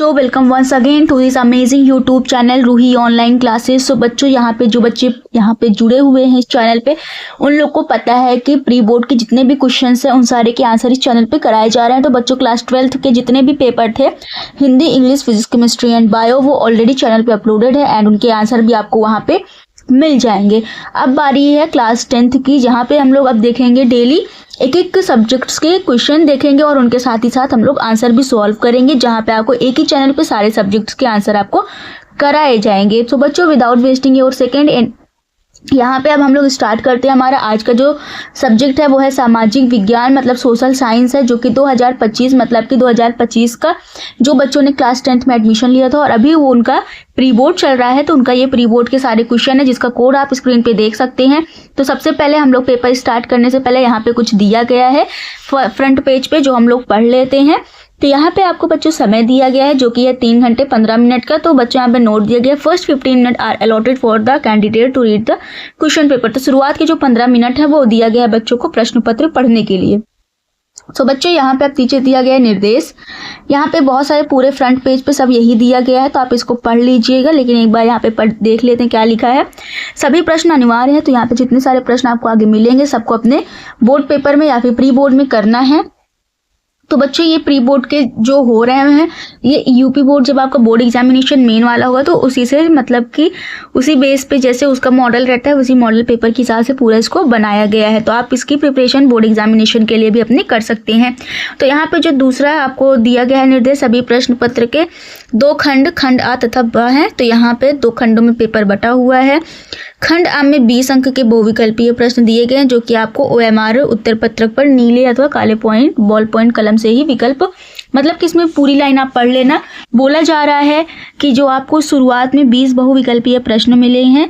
So welcome once again to this amazing YouTube channel Ruhi online classes. So बच्चों, यहाँ पे जो बच्चे यहाँ पे जुड़े हुए हैं इस चैनल पे, उन लोग को पता है कि प्री बोर्ड के जितने भी क्वेश्चंस हैं उन सारे के आंसर इस चैनल पे कराए जा रहे हैं। तो बच्चों, क्लास 12th के जितने भी पेपर थे, Hindi, English, physics, chemistry and bio, वो ऑलरेडी चैनल पे अपलोडेड है एंड उनके आंसर भी आपको वहाँ पे मिल जाएंगे। अब बारी है क्लास 10th की, जहाँ पे हम लोग अब देखेंगे डेली एक एक सब्जेक्ट्स के क्वेश्चन देखेंगे और उनके साथ ही साथ हम लोग आंसर भी सॉल्व करेंगे, जहाँ पे आपको एक ही चैनल पे सारे सब्जेक्ट्स के आंसर आपको कराए जाएंगे। तो बच्चों, विदाउट वेस्टिंग योर सेकेंड, यहाँ पे अब हम लोग स्टार्ट करते हैं। हमारा आज का जो सब्जेक्ट है वो है सामाजिक विज्ञान, मतलब सोशल साइंस है, जो कि 2025 मतलब कि 2025 का जो बच्चों ने क्लास 10th में एडमिशन लिया था और अभी वो उनका प्री बोर्ड चल रहा है, तो उनका ये प्री बोर्ड के सारे क्वेश्चन है जिसका कोड आप स्क्रीन पे देख सकते हैं। तो सबसे पहले हम लोग पेपर स्टार्ट करने से पहले यहाँ पे कुछ दिया गया है फ्रंट पेज पे, जो हम लोग पढ़ लेते हैं। तो यहाँ पे आपको बच्चों समय दिया गया है जो कि है 3 घंटे 15 मिनट का। तो बच्चों यहाँ पे नोट दिया गया है, first 15 minute are allotted for the candidate to read the question paper. तो शुरुआत के जो 15 मिनट है वो दिया गया है बच्चों को प्रश्न पत्र पढ़ने के लिए। तो बच्चों, यहाँ पे अब नीचे दिया गया है निर्देश। यहाँ पे बहुत सारे पूरे फ्रंट पेज पे सब यही दिया गया है, तो आप इसको पढ़ लीजिएगा, लेकिन एक बार यहाँ पे देख लेते हैं क्या लिखा है। सभी प्रश्न अनिवार्य है, तो यहाँ पे जितने सारे प्रश्न आपको आगे मिलेंगे सबको अपने बोर्ड पेपर में या फिर प्री बोर्ड में करना है। तो बच्चों, ये प्री बोर्ड के जो हो रहे हैं, ये यूपी बोर्ड जब आपका बोर्ड एग्जामिनेशन मेन वाला होगा तो उसी से मतलब कि उसी बेस पे जैसे उसका मॉडल रहता है उसी मॉडल पेपर के हिसाब से पूरा इसको बनाया गया है। तो आप इसकी प्रिपरेशन बोर्ड एग्जामिनेशन के लिए भी अपने कर सकते हैं। तो यहाँ पे जो दूसरा आपको दिया गया है निर्देश, सभी प्रश्न पत्र के 2 खंड आ तथा ब है। तो यहाँ पे 2 खंडों में पेपर बटा हुआ है। खंड आ में 20 अंक के बहुविकल्पीय प्रश्न दिए गए हैं, जो कि आपको OMR उत्तर पत्रक पर नीले अथवा काले पॉइंट बॉल पॉइंट कलम से ही विकल्प, मतलब कि इसमें पूरी लाइन आप पढ़ लेना। बोला जा रहा है कि जो आपको शुरुआत में 20 बहुविकल्पीय प्रश्न मिले हैं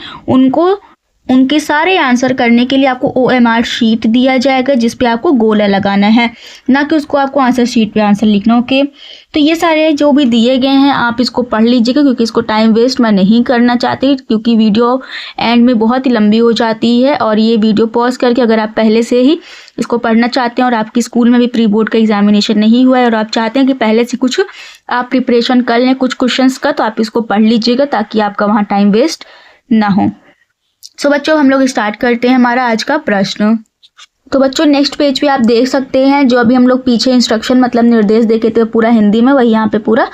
उनके सारे आंसर करने के लिए आपको OMR शीट दिया जाएगा, जिसपे आपको गोला लगाना है, ना कि उसको आपको आंसर शीट पे आंसर लिखना। ओके, तो ये सारे जो भी दिए गए हैं आप इसको पढ़ लीजिएगा, क्योंकि इसको टाइम वेस्ट मैं नहीं करना चाहती, क्योंकि वीडियो एंड में बहुत ही लंबी हो जाती है। और ये वीडियो पॉज करके अगर आप पहले से ही इसको पढ़ना चाहते हैं और आपकी स्कूल में भी प्री बोर्ड का एग्जामिनेशन नहीं हुआ है और आप चाहते हैं कि पहले से कुछ आप प्रिपरेशन कर लें कुछ क्वेश्चंस का, तो आप इसको पढ़ लीजिएगा ताकि आपका वहाँ टाइम वेस्ट ना हो। सो बच्चों, हम लोग स्टार्ट करते हैं हमारा आज का प्रश्न। तो बच्चों, नेक्स्ट पेज पे आप देख सकते हैं जो अभी हम लोग पीछे इंस्ट्रक्शन मतलब निर्देश देखे थे पूरा हिंदी में, वही यहाँ पे पूरा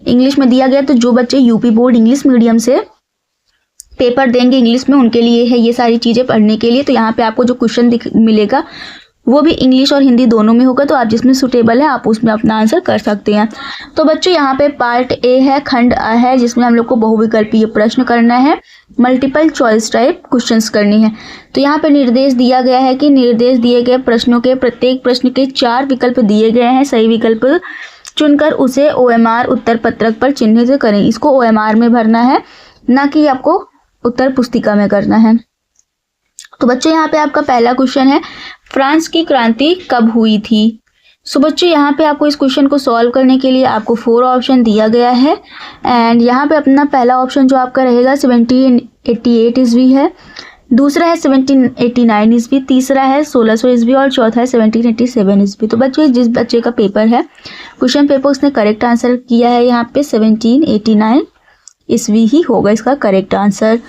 इंग्लिश में दिया गया। तो जो बच्चे यूपी बोर्ड इंग्लिश मीडियम से पेपर देंगे इंग्लिश में, उनके लिए है ये सारी चीज़ें पढ़ने के लिए। तो यहाँ पे आपको जो क्वेश्चन मिलेगा वो भी इंग्लिश और हिंदी दोनों में होगा, तो आप जिसमें सुटेबल है आप उसमें अपना आंसर कर सकते हैं। तो बच्चों, यहाँ पे पार्ट ए है, खंड आ है, जिसमें हम लोग को बहुविकल्पीय प्रश्न करना है, मल्टीपल चॉइस टाइप क्वेश्चंस करनी है। तो यहाँ पे निर्देश दिया गया है कि निर्देश दिए गए प्रश्नों के प्रत्येक प्रश्न के 4 विकल्प दिए गए हैं, सही विकल्प चुनकर उसे OMR उत्तर पत्रक पर चिन्हित करें। इसको OMR में भरना है, ना कि आपको उत्तर पुस्तिका में करना है। तो बच्चों, यहाँ पे आपका पहला क्वेश्चन है, फ्रांस की क्रांति कब हुई थी। सो बच्चों, यहाँ पे आपको इस क्वेश्चन को सॉल्व करने के लिए आपको 4 ऑप्शन दिया गया है एंड यहाँ पे अपना पहला ऑप्शन जो आपका रहेगा 1788 ईस्वी है, दूसरा है 1789 ईस्वी, तीसरा है 1600 ईस्वी और चौथा है 1787 ईस्वी। तो बच्चों, जिस बच्चे का पेपर है क्वेश्चन पेपर उसने करेक्ट आंसर किया है यहाँ पे 1789 ईस्वी ही होगा इसका करेक्ट आंसर।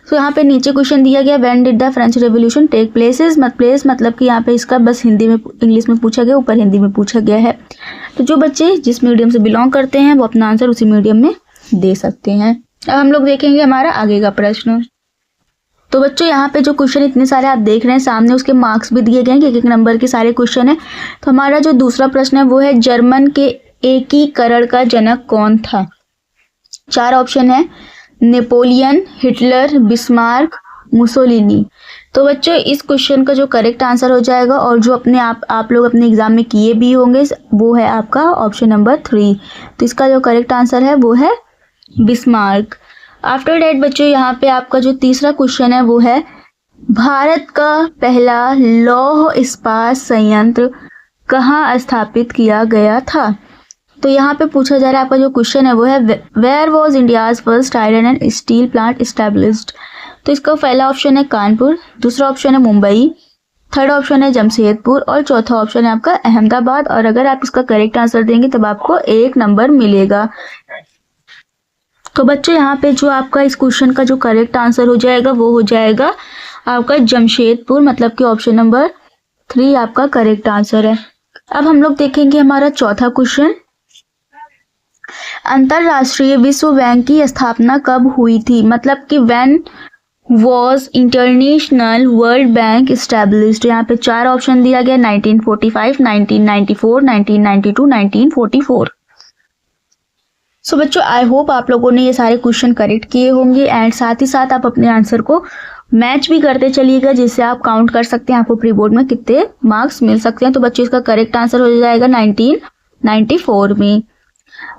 तो यहाँ पे नीचे क्वेश्चन दिया गया, when did the French revolution take place मतलब कि यहाँ पे इसका बस हिंदी में इंग्लिश में पूछा गया, ऊपर हिंदी में पूछा गया है। तो जो बच्चे जिस मीडियम से बिलोंग करते हैं वो अपना आंसर उसी मीडियम में दे सकते हैं। अब हम लोग देखेंगे हमारा आगे का प्रश्न। तो बच्चों, यहाँ पे जो क्वेश्चन इतने सारे आप देख रहे हैं सामने, उसके मार्क्स भी दिए गए हैं, एक नंबर के सारे क्वेश्चन है। तो हमारा जो दूसरा प्रश्न है वो है, जर्मन के एकीकरण का जनक कौन था। 4 ऑप्शन है, नेपोलियन, हिटलर, बिस्मार्क, मुसोलिनी। तो बच्चों, इस क्वेश्चन का जो करेक्ट आंसर हो जाएगा और जो अपने आप लोग अपने एग्जाम में किए भी होंगे, वो है आपका ऑप्शन नंबर 3। तो इसका जो करेक्ट आंसर है वो है बिस्मार्क। आफ्टर दैट बच्चों, यहाँ पे आपका जो तीसरा क्वेश्चन है वो है, भारत का पहला लौह इस्पात संयंत्र कहाँ स्थापित किया गया था। तो यहाँ पे पूछा जा रहा है, आपका जो क्वेश्चन है वो है, where was India's first iron and steel plant established. तो इसका पहला ऑप्शन है कानपुर, दूसरा ऑप्शन है मुंबई, थर्ड ऑप्शन है जमशेदपुर और चौथा ऑप्शन है आपका अहमदाबाद। और अगर आप इसका करेक्ट आंसर देंगे तब आपको 1 नंबर मिलेगा। तो बच्चों यहाँ पे जो आपका इस क्वेश्चन का जो करेक्ट आंसर हो जाएगा वो हो जाएगा आपका जमशेदपुर, मतलब कि ऑप्शन नंबर 3 आपका करेक्ट आंसर है। अब हम लोग देखेंगे हमारा चौथा क्वेश्चन। अंतरराष्ट्रीय विश्व बैंक की स्थापना कब हुई थी, मतलब कि when was international world bank established. यहाँ पे 4 ऑप्शन दिया गया, 1945, 1994, 1992, 1944। सो बच्चों आई होप आप लोगों ने ये सारे क्वेश्चन करेक्ट किए होंगे एंड साथ ही साथ आप अपने आंसर को मैच भी करते चलिएगा, जिससे आप काउंट कर सकते हैं आपको प्री बोर्ड में कितने मार्क्स मिल सकते हैं। तो बच्चों इसका करेक्ट आंसर हो जाएगा 1994 में।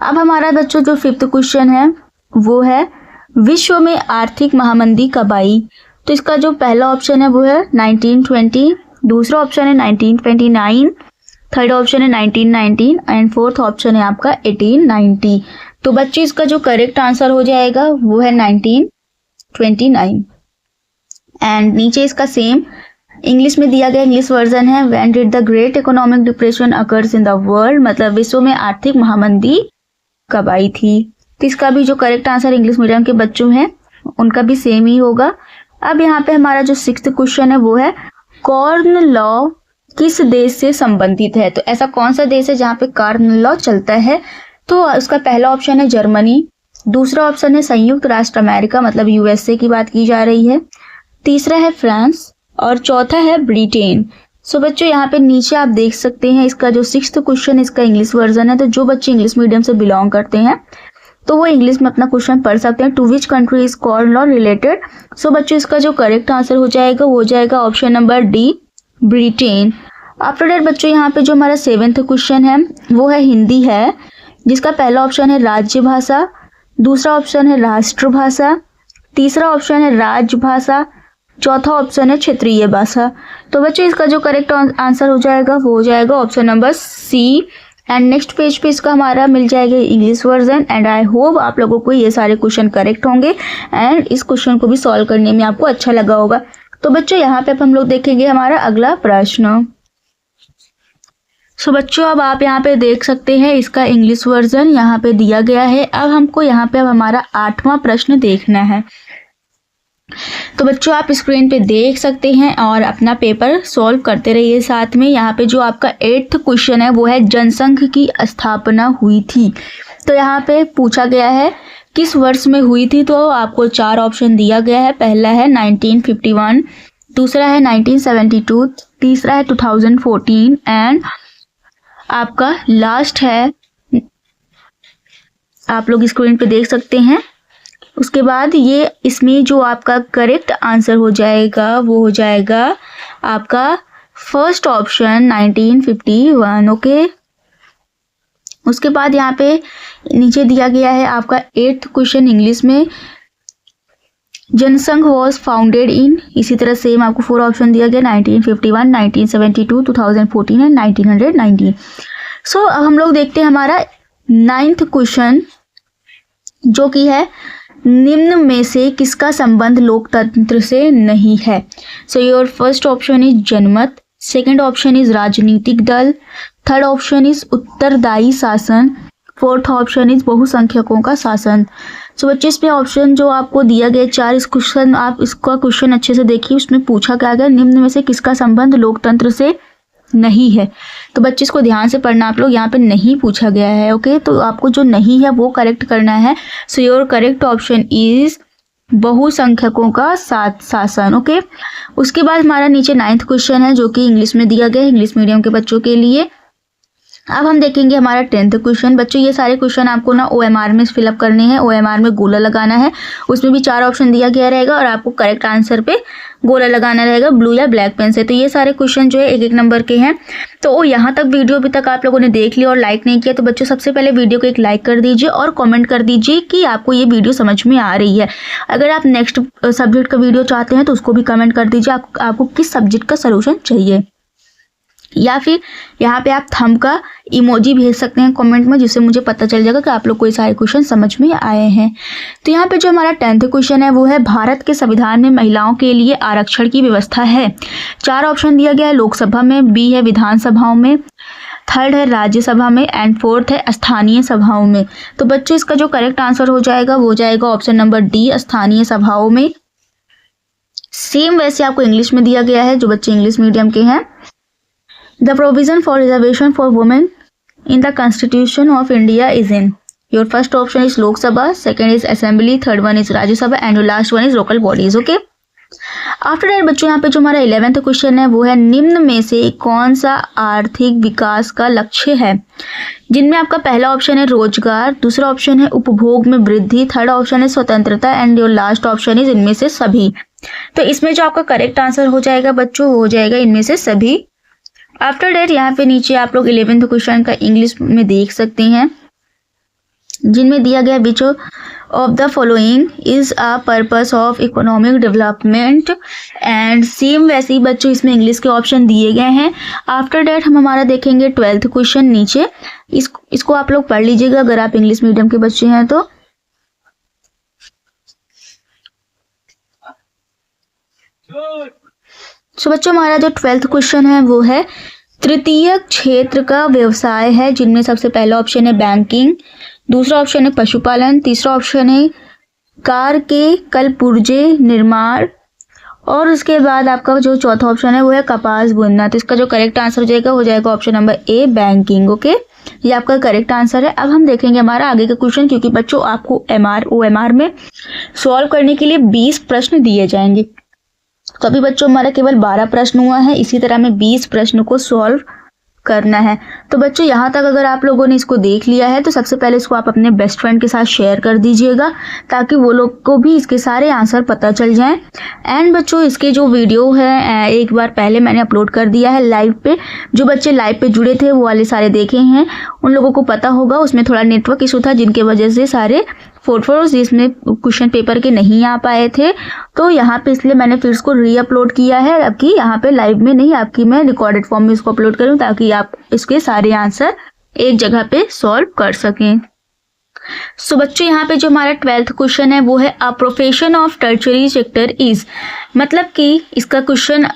अब हमारा बच्चों जो 5th क्वेश्चन है वो है विश्व में आर्थिक महामंदी कब आई। तो इसका जो पहला ऑप्शन है वो है 1920, दूसरा ऑप्शन है 1929, थर्ड ऑप्शन है 1919 एंड फोर्थ ऑप्शन है आपका 1890। तो बच्चे इसका जो करेक्ट आंसर हो जाएगा वो है 1929। एंड नीचे इसका सेम इंग्लिश में दिया गया इंग्लिश वर्जन है, when did the great economic depression occurs in the world, मतलब विश्व में आर्थिक महामंदी कब आई थी। तो इसका भी जो करेक्ट आंसर इंग्लिश मीडियम के बच्चों हैं उनका भी सेम ही होगा। अब यहाँ पे हमारा जो 6th क्वेश्चन है वो है कॉर्न लॉ किस देश से संबंधित है। तो ऐसा कौन सा देश है जहाँ पे कॉर्न लॉ चलता है। तो उसका पहला ऑप्शन है जर्मनी, दूसरा ऑप्शन है संयुक्त राष्ट्र अमेरिका, मतलब यूएसए की बात की जा रही है, तीसरा है फ्रांस और चौथा है ब्रिटेन। सो बच्चों यहाँ पे नीचे आप देख सकते हैं इसका जो 6th क्वेश्चन इसका इंग्लिश वर्जन है। तो जो बच्चे इंग्लिश मीडियम से बिलोंग करते हैं तो वो इंग्लिश में अपना क्वेश्चन पढ़ सकते हैं। To which country is corn law related. So बच्चों इसका जो करेक्ट आंसर हो जाएगा वो हो जाएगा option number D, Britain. After that बच्चों यहाँ पे जो हमारा 7th क्वेश्चन है वो है हिंदी है, जिसका पहला ऑप्शन है राज्य भाषा, दूसरा ऑप्शन है राष्ट्रभाषा, तीसरा ऑप्शन है राजभाषा, चौथा ऑप्शन है क्षेत्रीय भाषा। तो बच्चों इसका जो करेक्ट आंसर हो जाएगा वो हो जाएगा option number C. And next page पे इसका हमारा मिल जाएगा English version. And I hope आप लोगों को ये सारे क्वेश्चन करेक्ट होंगे एंड इस क्वेश्चन को भी सॉल्व करने में आपको अच्छा लगा होगा। तो बच्चों यहाँ पे अब हम लोग देखेंगे हमारा अगला प्रश्न। सो बच्चों अब आप यहाँ पे देख सकते हैं इसका इंग्लिश वर्जन यहाँ पे दिया गया है। अब हमको यहाँ पे अब हमारा 8वां प्रश्न देखना है। तो बच्चों आप स्क्रीन पे देख सकते हैं और अपना पेपर सॉल्व करते रहिए साथ में। यहाँ पे जो आपका 8th क्वेश्चन है वो है जनसंघ की स्थापना हुई थी। तो यहाँ पे पूछा गया है किस वर्ष में हुई थी। तो आपको 4 ऑप्शन दिया गया है, पहला है 1951, दूसरा है 1972, तीसरा है 2014 एंड आपका लास्ट है, आप लोग स्क्रीन पे देख सकते हैं। उसके बाद ये इसमें जो आपका करेक्ट आंसर हो जाएगा वो हो जाएगा आपका फर्स्ट ऑप्शन 1951। ओके, उसके बाद यहाँ पे नीचे दिया गया है आपका 8th क्वेश्चन इंग्लिश में, जनसंघ वॉज फाउंडेड इन, इसी तरह सेम आपको 4 ऑप्शन दिया गया 1951, 1972, 2014 एंड 1919। सो अब हम लोग देखते हैं हमारा 9th क्वेश्चन जो कि है निम्न में से किसका संबंध लोकतंत्र से नहीं है। So your first option is जनमत, सेकंड ऑप्शन इज राजनीतिक दल, थर्ड ऑप्शन इज उत्तरदायी शासन, फोर्थ ऑप्शन इज बहुसंख्यकों का शासन। सो बच्चे इसमें ऑप्शन जो आपको दिया गया 4, इस क्वेश्चन आप इसका क्वेश्चन अच्छे से देखिए, उसमें पूछा क्या गया निम्न में से किसका संबंध लोकतंत्र से नहीं है। तो बच्चे इसको ध्यान से पढ़ना आप लोग, यहाँ पे नहीं पूछा गया है। ओके, तो आपको जो नहीं है वो करेक्ट करना है। So your correct option is बहुसंख्यकों का शासन। ओके, उसके बाद हमारा नीचे 9th क्वेश्चन है जो कि इंग्लिश में दिया गया है, इंग्लिश मीडियम के बच्चों के लिए। अब हम देखेंगे हमारा 10th क्वेश्चन। बच्चों ये सारे क्वेश्चन आपको ना OMR में फिलअप करने हैं, OMR में गोला लगाना है। उसमें भी 4 ऑप्शन दिया गया रहेगा और आपको करेक्ट आंसर पे गोला लगाना रहेगा ब्लू या ब्लैक पेन से। तो ये सारे क्वेश्चन जो है 1-1 नंबर के हैं। तो यहाँ तक वीडियो अभी तक आप लोगों ने देख लिया और लाइक नहीं किया तो बच्चों सबसे पहले वीडियो को एक लाइक कर दीजिए और कमेंट कर दीजिए कि आपको ये वीडियो समझ में आ रही है। अगर आप नेक्स्ट सब्जेक्ट का वीडियो चाहते हैं तो उसको भी कमेंट कर दीजिए आपको किस सब्जेक्ट का सोल्यूशन चाहिए, या फिर यहाँ पे आप थंब का इमोजी भेज सकते हैं कमेंट में, जिससे मुझे पता चल जाएगा कि आप लोग को ये सारे क्वेश्चन समझ में आए हैं। तो यहाँ पे जो हमारा 10th क्वेश्चन है वो है भारत के संविधान में महिलाओं के लिए आरक्षण की व्यवस्था है। 4 ऑप्शन दिया गया है, लोकसभा में, बी है विधानसभाओं में, थर्ड है राज्यसभा में एंड फोर्थ है स्थानीय सभाओं में। तो बच्चों इसका जो करेक्ट आंसर हो जाएगा वो जाएगा ऑप्शन नंबर डी, स्थानीय सभाओं में। सेम वैसे आपको इंग्लिश में दिया गया है जो बच्चे इंग्लिश मीडियम के हैं। The provision for reservation for women in the constitution of India is in, your first option is Lok Sabha, second is Assembly, third one is Rajya Sabha and your last one is local bodies. Okay, after that बच्चों यहाँ पे जो हमारा 11th question है वो है निम्न में से कौन सा आर्थिक विकास का लक्ष्य है, जिनमें आपका पहला ऑप्शन है रोजगार, दूसरा ऑप्शन है उपभोग में वृद्धि, थर्ड ऑप्शन है स्वतंत्रता and your last option is इनमें से सभी। तो इसमें जो आपका करेक्ट आंसर हो जाएगा बच्चों वो हो जाएगा इनमें से सभी। आफ्टर डेट यहाँ पे नीचे आप लोग 11th क्वेश्चन का इंग्लिश में देख सकते हैं, जिनमें दिया गया which of the following is a purpose of economic development and same वैसे ही बच्चों इसमें इंग्लिश के ऑप्शन दिए गए हैं। आफ्टर डेट हम हमारा देखेंगे 12th क्वेश्चन नीचे, इसको आप लोग पढ़ लीजिएगा अगर आप इंग्लिश मीडियम के बच्चे हैं तो। सो बच्चों हमारा जो 12th क्वेश्चन है वो है तृतीय क्षेत्र का व्यवसाय है, जिनमें सबसे पहला ऑप्शन है बैंकिंग, दूसरा ऑप्शन है पशुपालन, तीसरा ऑप्शन है कार के कल पुर्जे निर्माण और उसके बाद आपका जो चौथा ऑप्शन है वो है कपास बुनना। तो इसका जो करेक्ट आंसर हो जाएगा option number A banking. Okay, ये आपका करेक्ट आंसर है। अब हम देखेंगे हमारा आगे का क्वेश्चन, क्योंकि बच्चों आपको OMR में सॉल्व करने के लिए 20 प्रश्न दिए जाएंगे। तो अभी बच्चों हमारा केवल 12 प्रश्न हुआ है, इसी तरह में 20 प्रश्न को सॉल्व करना है। तो बच्चों यहाँ तक अगर आप लोगों ने इसको देख लिया है तो सबसे पहले इसको आप अपने बेस्ट फ्रेंड के साथ शेयर कर दीजिएगा ताकि वो लोग को भी इसके सारे आंसर पता चल जाएं। एंड बच्चों इसके जो वीडियो है एक बार पहले मैंने अपलोड कर दिया है लाइव पे, जो बच्चे लाइव पे जुड़े थे वो वाले सारे देखे हैं, उन लोगों को पता होगा। उसमें थोड़ा नेटवर्क इशू था जिनके वजह से सारे फोटोज जिसमें क्वेश्चन पेपर के नहीं आ पाए थे, तो यहाँ पे इसलिए मैंने फिर इसको री अपलोड किया है। अब की यहाँ पे लाइव में नहीं, आपकी मैं रिकॉर्डेड फॉर्म में इसको अपलोड करूँ ताकि आप इसके सारे आंसर एक जगह पे सॉल्व कर सकें। सो बच्चों यहाँ पे जो हमारा 12th क्वेश्चन है वो है a profession of tertiary sector is, मतलब कि इसका क्वेश्चन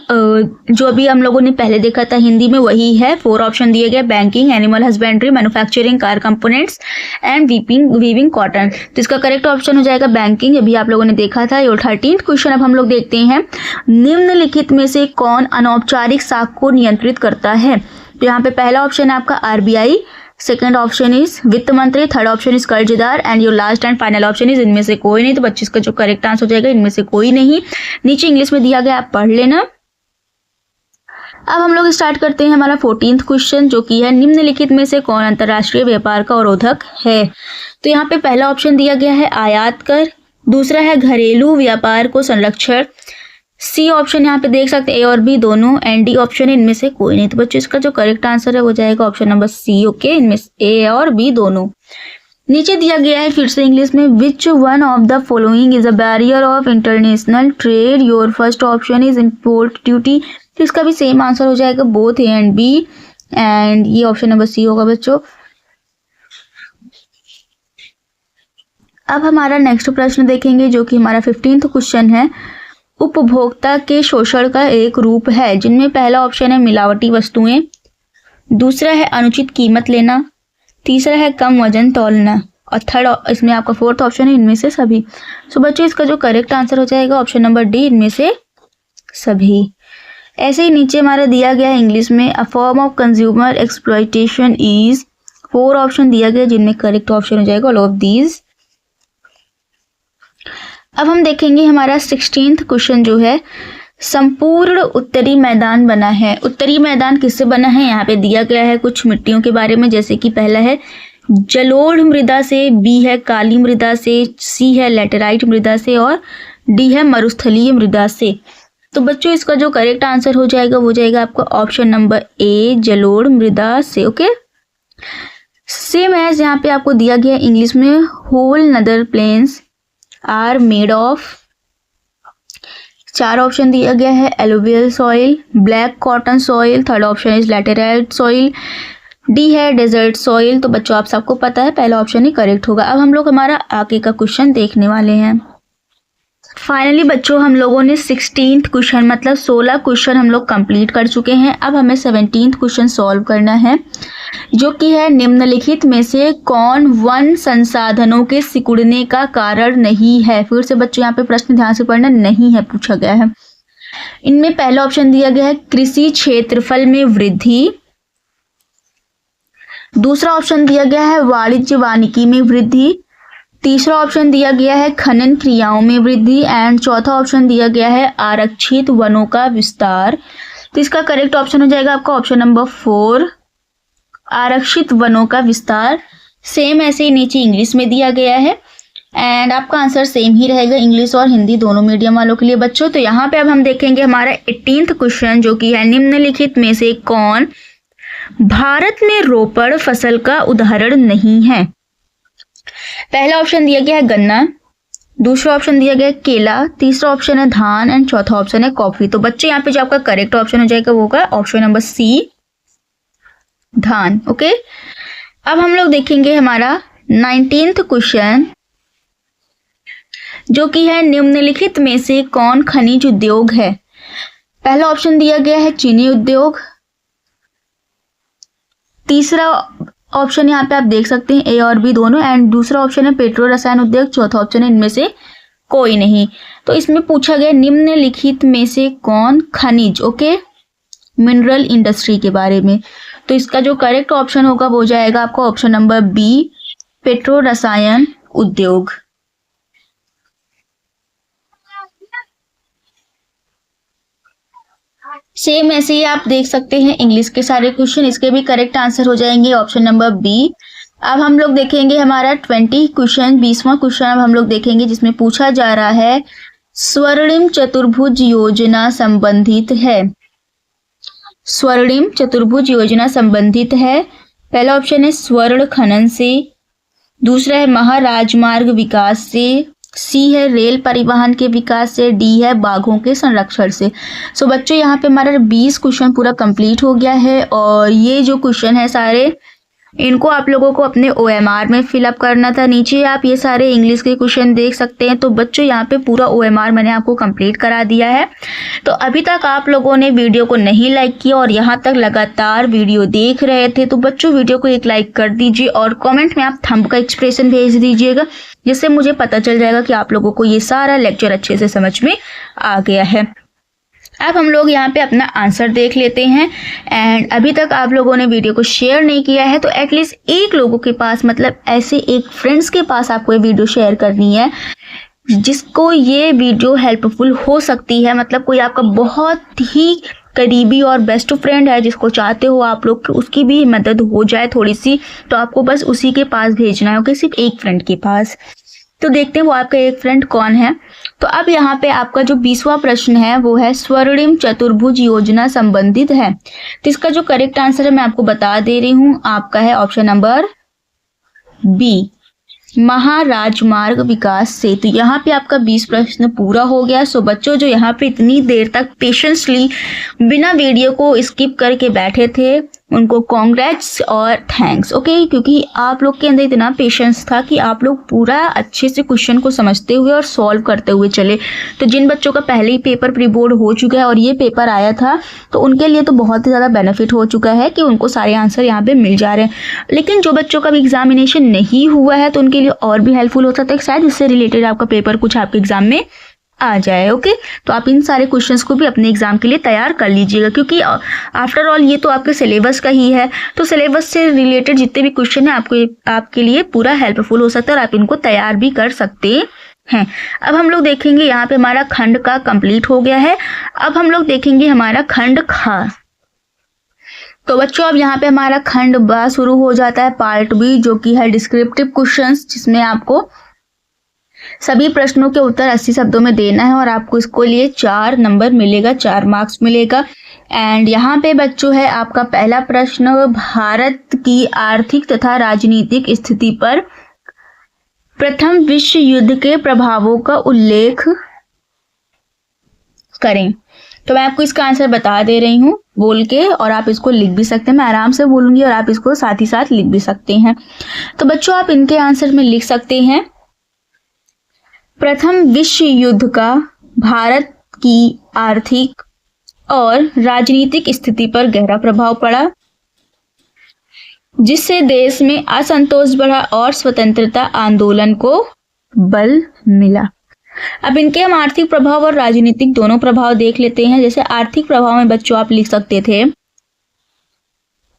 जो अभी हम लोगों ने पहले देखा था हिंदी में वही है। 4 ऑप्शन दिए गए, banking, animal husbandry, manufacturing, car components and weaving cotton. तो इसका करेक्ट ऑप्शन हो जाएगा बैंकिंग, अभी आप लोगों ने देखा था। और 13th क्वेश्चन अब हम लोग देखते हैं, निम्नलिखित में से कौन अनौपचारिक साख को नियंत्रित करता है। तो यहाँ पे पहला ऑप्शन है आपका RBI, सेकेंड ऑप्शन इज वित्त मंत्री, थर्ड ऑप्शन इज कर्जदार and your last and final option is इनमें से कोई नहीं। तो बच्चे इसका जो करेक्ट आंसर हो जाएगा इनमें से कोई नहीं। नीचे इंग्लिश में दिया गया, आप पढ़ लेना। अब हम लोग स्टार्ट करते हैं हमारा 14th क्वेश्चन, जो कि है निम्नलिखित में से कौन अंतर्राष्ट्रीय व्यापार का अवरोधक है। तो यहाँ पे पहला ऑप्शन दिया गया है आयात कर, दूसरा है घरेलू व्यापार को संरक्षण, सी ऑप्शन यहाँ पे देख सकते हैं A और B दोनों, एंड डी ऑप्शन है इनमें से कोई नहीं। तो बच्चों इसका जो करेक्ट आंसर है वो जाएगा ऑप्शन नंबर सी। ओके, इनमें A और B दोनों। नीचे दिया गया है फिर से इंग्लिश में, which one of the following is a barrier of international trade, your first option is import duty. तो इसका भी सेम आंसर हो जाएगा both A and B, and ये ऑप्शन नंबर सी होगा बच्चों। अब हमारा नेक्स्ट प्रश्न देखेंगे जो कि हमारा 15th क्वेश्चन है, उपभोक्ता के शोषण का एक रूप है, जिनमें पहला ऑप्शन है मिलावटी वस्तुएं, दूसरा है अनुचित कीमत लेना, तीसरा है कम वजन तौलना और थर्ड इसमें आपका फोर्थ ऑप्शन है इनमें से सभी। सो बच्चों इसका जो करेक्ट आंसर हो जाएगा ऑप्शन नंबर डी, इनमें से सभी। ऐसे ही नीचे हमारा दिया गया है इंग्लिश में, a form of consumer exploitation is, 4 option दिया गया जिनमें करेक्ट ऑप्शन हो जाएगा ऑल ऑफ दीज। अब हम देखेंगे हमारा 16th क्वेश्चन जो है, संपूर्ण उत्तरी मैदान बना है। उत्तरी मैदान किससे बना है, यहाँ पे दिया गया है कुछ मिट्टियों के बारे में, जैसे कि पहला है जलोढ़ मृदा से, B है काली मृदा से, C है लैटेराइट मृदा से और D है मरुस्थलीय मृदा से। तो बच्चों इसका जो करेक्ट आंसर हो जाएगा वो जाएगा आपका ऑप्शन नंबर A, जलोढ़ मृदा से। ओके, सेम एज यहाँ पे आपको दिया गया इंग्लिश में, whole northern plains are made of, 4 option दिया गया है, alluvial soil, black cotton soil, third option is laterite soil, D है डेजर्ट सॉइल। तो बच्चों आप सबको पता है पहला ऑप्शन ही करेक्ट होगा। अब हम लोग हमारा आगे का क्वेश्चन देखने वाले हैं। फाइनली बच्चों हम लोगों ने 16th क्वेश्चन मतलब 16 क्वेश्चन हम लोग कंप्लीट कर चुके हैं। अब हमें 17th क्वेश्चन सॉल्व करना है, जो कि है निम्नलिखित में से कौन वन संसाधनों के सिकुड़ने का कारण नहीं है। फिर से बच्चों यहाँ पे प्रश्न ध्यान से पढ़ना, नहीं है पूछा गया है। इनमें पहला ऑप्शन दिया गया है कृषि क्षेत्रफल में वृद्धि, दूसरा ऑप्शन दिया गया है वाणिज्य वानिकी में वृद्धि, तीसरा ऑप्शन दिया गया है खनन क्रियाओं में वृद्धि एंड चौथा ऑप्शन दिया गया है आरक्षित वनों का विस्तार। तो इसका करेक्ट ऑप्शन हो जाएगा आपका ऑप्शन नंबर 4, आरक्षित वनों का विस्तार। सेम ऐसे ही नीचे इंग्लिश में दिया गया है एंड आपका आंसर सेम ही रहेगा इंग्लिश और हिंदी दोनों मीडियम वालों के लिए बच्चों। तो यहाँ पे अब हम देखेंगे हमारा 18th क्वेश्चन, जो कि है निम्नलिखित में से कौन भारत में रोपड़ फसल का उदाहरण नहीं है। पहला ऑप्शन दिया गया है गन्ना, दूसरा ऑप्शन दिया गया है केला, तीसरा ऑप्शन है धान एंड चौथा ऑप्शन है कॉफी। तो बच्चे यहाँ पे जो आपका करेक्ट ऑप्शन हो जाएगा वो होगा ऑप्शन नंबर सी, धान। ओके, अब हम लोग देखेंगे हमारा 19th क्वेश्चन, जो कि है निम्नलिखित में से कौन खनिज उद्योग है। पहला ऑप्शन दिया गया है चीनी उद्योग, तीसरा ऑप्शन यहाँ पे आप देख सकते हैं ए और बी दोनों एंड दूसरा ऑप्शन है पेट्रो रसायन उद्योग, चौथा ऑप्शन है इनमें से कोई नहीं। तो इसमें पूछा गया निम्नलिखित में से कौन खनिज, ओके, मिनरल इंडस्ट्री के बारे में। तो इसका जो करेक्ट ऑप्शन होगा वो जाएगा आपका ऑप्शन नंबर बी, पेट्रो रसायन उद्योग। सेम ऐसे ही आप देख सकते हैं इंग्लिश के सारे क्वेश्चन, इसके भी करेक्ट आंसर हो जाएंगे ऑप्शन नंबर बी। अब हम लोग देखेंगे हमारा 20 क्वेश्चन, 20वां क्वेश्चन अब हम लोग देखेंगे, जिसमें पूछा जा रहा है स्वर्णिम चतुर्भुज योजना संबंधित है। स्वर्णिम चतुर्भुज योजना संबंधित है। पहला ऑप्शन है स्वर्ण खनन से, दूसरा है महाराजमार्ग विकास से, सी है रेल परिवहन के विकास से, डी है बाघों के संरक्षण से। सो बच्चों यहाँ पे हमारा 20 क्वेश्चन पूरा कंप्लीट हो गया है और ये जो क्वेश्चन है सारे इनको आप लोगों को अपने OMR में फिलअप करना था। नीचे आप ये सारे इंग्लिश के क्वेश्चन देख सकते हैं। तो बच्चों यहाँ पे पूरा OMR मैंने आपको कंप्लीट करा दिया है। तो अभी तक आप लोगों ने वीडियो को नहीं लाइक किया और यहाँ तक लगातार वीडियो देख रहे थे तो बच्चों वीडियो को एक लाइक कर दीजिए और कमेंट में आप थंब का एक्सप्रेशन भेज दीजिएगा, जिससे मुझे पता चल जाएगा कि आप लोगों को ये सारा लेक्चर अच्छे से समझ में आ गया है। अब हम लोग यहाँ पे अपना आंसर देख लेते हैं एंड अभी तक आप लोगों ने वीडियो को शेयर नहीं किया है तो एटलीस्ट एक लोगों के पास, मतलब ऐसे एक फ्रेंड्स के पास आपको ये वीडियो शेयर करनी है जिसको ये वीडियो हेल्पफुल हो सकती है। मतलब कोई आपका बहुत ही करीबी और बेस्ट फ्रेंड है जिसको चाहते हो आप लोग कि उसकी भी मदद हो जाए थोड़ी सी, तो आपको बस उसी के पास भेजना है, ओके, सिर्फ एक फ्रेंड के पास। तो देखते हैं वो आपका एक फ्रेंड कौन है। तो अब यहाँ पे आपका जो 20वां प्रश्न है वो है स्वर्णिम चतुर्भुज योजना संबंधित है। तो इसका जो करेक्ट आंसर है मैं आपको बता दे रही हूँ, आपका है ऑप्शन नंबर बी, महाराजमार्ग विकास से। तो यहाँ पे आपका 20 प्रश्न पूरा हो गया। सो बच्चों जो यहाँ पे इतनी देर तक पेशेंसली बिना वीडियो को स्किप करके बैठे थे उनको कांग्रेट्स और थैंक्स, ओके, क्योंकि आप लोग के अंदर इतना पेशेंस था कि आप लोग पूरा अच्छे से क्वेश्चन को समझते हुए और सॉल्व करते हुए चले। तो जिन बच्चों का पहले ही पेपर प्री बोर्ड हो चुका है और ये पेपर आया था तो उनके लिए तो बहुत ही ज़्यादा बेनिफिट हो चुका है कि उनको सारे आंसर यहाँ पे मिल जा रहे हैं। लेकिन जो बच्चों का भी एग्जामिनेशन नहीं हुआ है तो उनके लिए और भी हेल्पफुल हो सकता है, शायद इससे रिलेटेड आपका पेपर कुछ आपके एग्जाम में आ जाए, ओके। तो आप इन सारे क्वेश्चंस को भी अपने एग्जाम के लिए तैयार कर लीजिएगा, क्योंकि आफ्टर ऑल ये तो आपके सिलेबस का ही है। तो सिलेबस से रिलेटेड जितने भी क्वेश्चन है आपके लिए पूरा हेल्पफुल हो सकता है और आप इनको तैयार भी कर सकते हैं। अब हम लोग देखेंगे यहाँ पे हमारा खंड का कंप्लीट हो गया है। अब हम लोग देखेंगे हमारा खंड खा। तो बच्चों अब यहाँ पे हमारा खंड बा शुरू हो जाता है, पार्ट बी, जो कि है डिस्क्रिप्टिव क्वेश्चंस, जिसमें आपको सभी प्रश्नों के उत्तर 80 शब्दों में देना है और आपको इसको लिए 4 नंबर मिलेगा, 4 मार्क्स मिलेगा। एंड यहाँ पे बच्चों है आपका पहला प्रश्न, भारत की आर्थिक तथा राजनीतिक स्थिति पर प्रथम विश्व युद्ध के प्रभावों का उल्लेख करें। तो मैं आपको इसका आंसर बता दे रही हूँ बोल के, और आप इसको लिख भी सकते हैं। मैं आराम से बोलूंगी और आप इसको साथ ही साथ लिख भी सकते हैं। तो बच्चों आप इनके आंसर में लिख सकते हैं, प्रथम विश्व युद्ध का भारत की आर्थिक और राजनीतिक स्थिति पर गहरा प्रभाव पड़ा, जिससे देश में असंतोष बढ़ा और स्वतंत्रता आंदोलन को बल मिला। अब इनके हम आर्थिक प्रभाव और राजनीतिक दोनों प्रभाव देख लेते हैं। जैसे आर्थिक प्रभाव में बच्चों आप लिख सकते थे,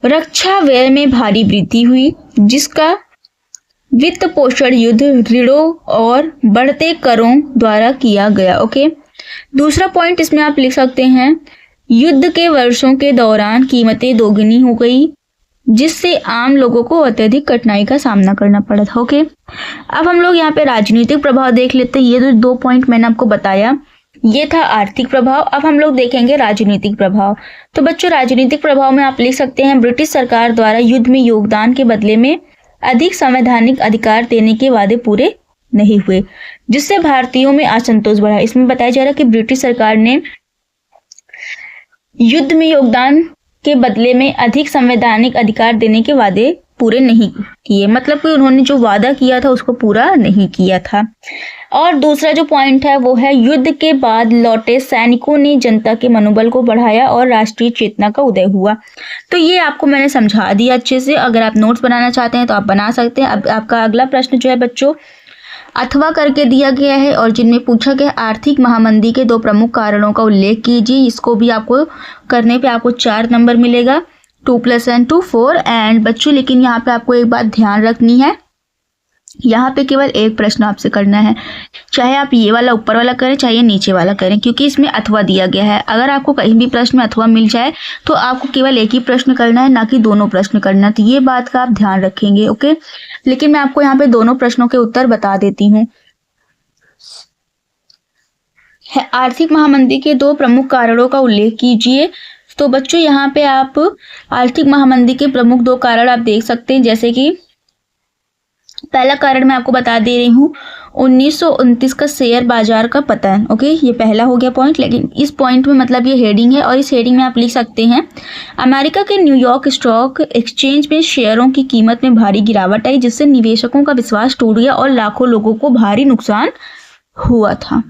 रक्षा व्यय में भारी वृद्धि हुई, जिसका वित्त पोषण युद्ध, ऋणों और बढ़ते करों द्वारा किया गया। ओके, दूसरा पॉइंट इसमें आप लिख सकते हैं, युद्ध के वर्षों के दौरान कीमतें दोगुनी हो गई, जिससे आम लोगों को अत्यधिक कठिनाई का सामना करना पड़ा था। ओके, अब हम लोग यहाँ पे राजनीतिक प्रभाव देख लेते हैं। ये जो 2 पॉइंट मैंने आपको बताया, ये था आर्थिक प्रभाव। अब हम लोग देखेंगे राजनीतिक प्रभाव। तो बच्चों, राजनीतिक प्रभाव में आप लिख सकते हैं, ब्रिटिश सरकार द्वारा युद्ध में योगदान के बदले में अधिक संवैधानिक अधिकार देने के वादे पूरे नहीं हुए, जिससे भारतीयों में असंतोष बढ़ा। इसमें बताया जा रहा है कि ब्रिटिश सरकार ने युद्ध में योगदान के बदले में अधिक संवैधानिक अधिकार देने के वादे पूरे नहीं किए, मतलब कि उन्होंने जो वादा किया था उसको पूरा नहीं किया था। और दूसरा जो पॉइंट है वो है, युद्ध के बाद लौटे सैनिकों ने जनता के मनोबल को बढ़ाया और राष्ट्रीय चेतना का उदय हुआ। तो ये आपको मैंने समझा दिया अच्छे से। अगर आप नोट्स बनाना चाहते हैं तो आप बना सकते हैं। अब आपका अगला प्रश्न जो है बच्चों, अथवा करके दिया गया है और जिनमें पूछा गया आर्थिक महामंदी के 2 प्रमुख कारणों का उल्लेख कीजिए। इसको भी आपको करने पे आपको 4 नंबर मिलेगा, 2 + 1 2 4। एंड बच्चों, लेकिन यहाँ पे आपको एक बात ध्यान रखनी है, यहाँ पे केवल एक प्रश्न आपसे करना है, चाहे आप ये वाला ऊपर वाला करें चाहे नीचे वाला करें, क्योंकि इसमें अथवा दिया गया है। अगर आपको कहीं भी प्रश्न में अथवा मिल जाए तो आपको केवल एक ही प्रश्न करना है, ना कि दोनों प्रश्न करना। तो ये बात का आप ध्यान रखेंगे। ओके, लेकिन मैं आपको यहाँ पे दोनों प्रश्नों के उत्तर बता देती हूँ। आर्थिक महामंदी के 2 प्रमुख कारणों का उल्लेख कीजिए। तो बच्चों, यहाँ पे आप आर्थिक महामंदी के प्रमुख 2 कारण आप देख सकते हैं। जैसे कि पहला कारण मैं आपको बता दे रही हूँ, 1929 का शेयर बाजार का पतन। ओके, ये पहला हो गया पॉइंट। लेकिन इस पॉइंट में मतलब ये हेडिंग है और इस हेडिंग में आप लिख सकते हैं, अमेरिका के न्यूयॉर्क स्टॉक एक्सचेंज में शेयरों की कीमत में भारी गिरावट आई, जिससे निवेशकों का विश्वास टूट गया और लाखों लोगों को भारी नुकसान हुआ था।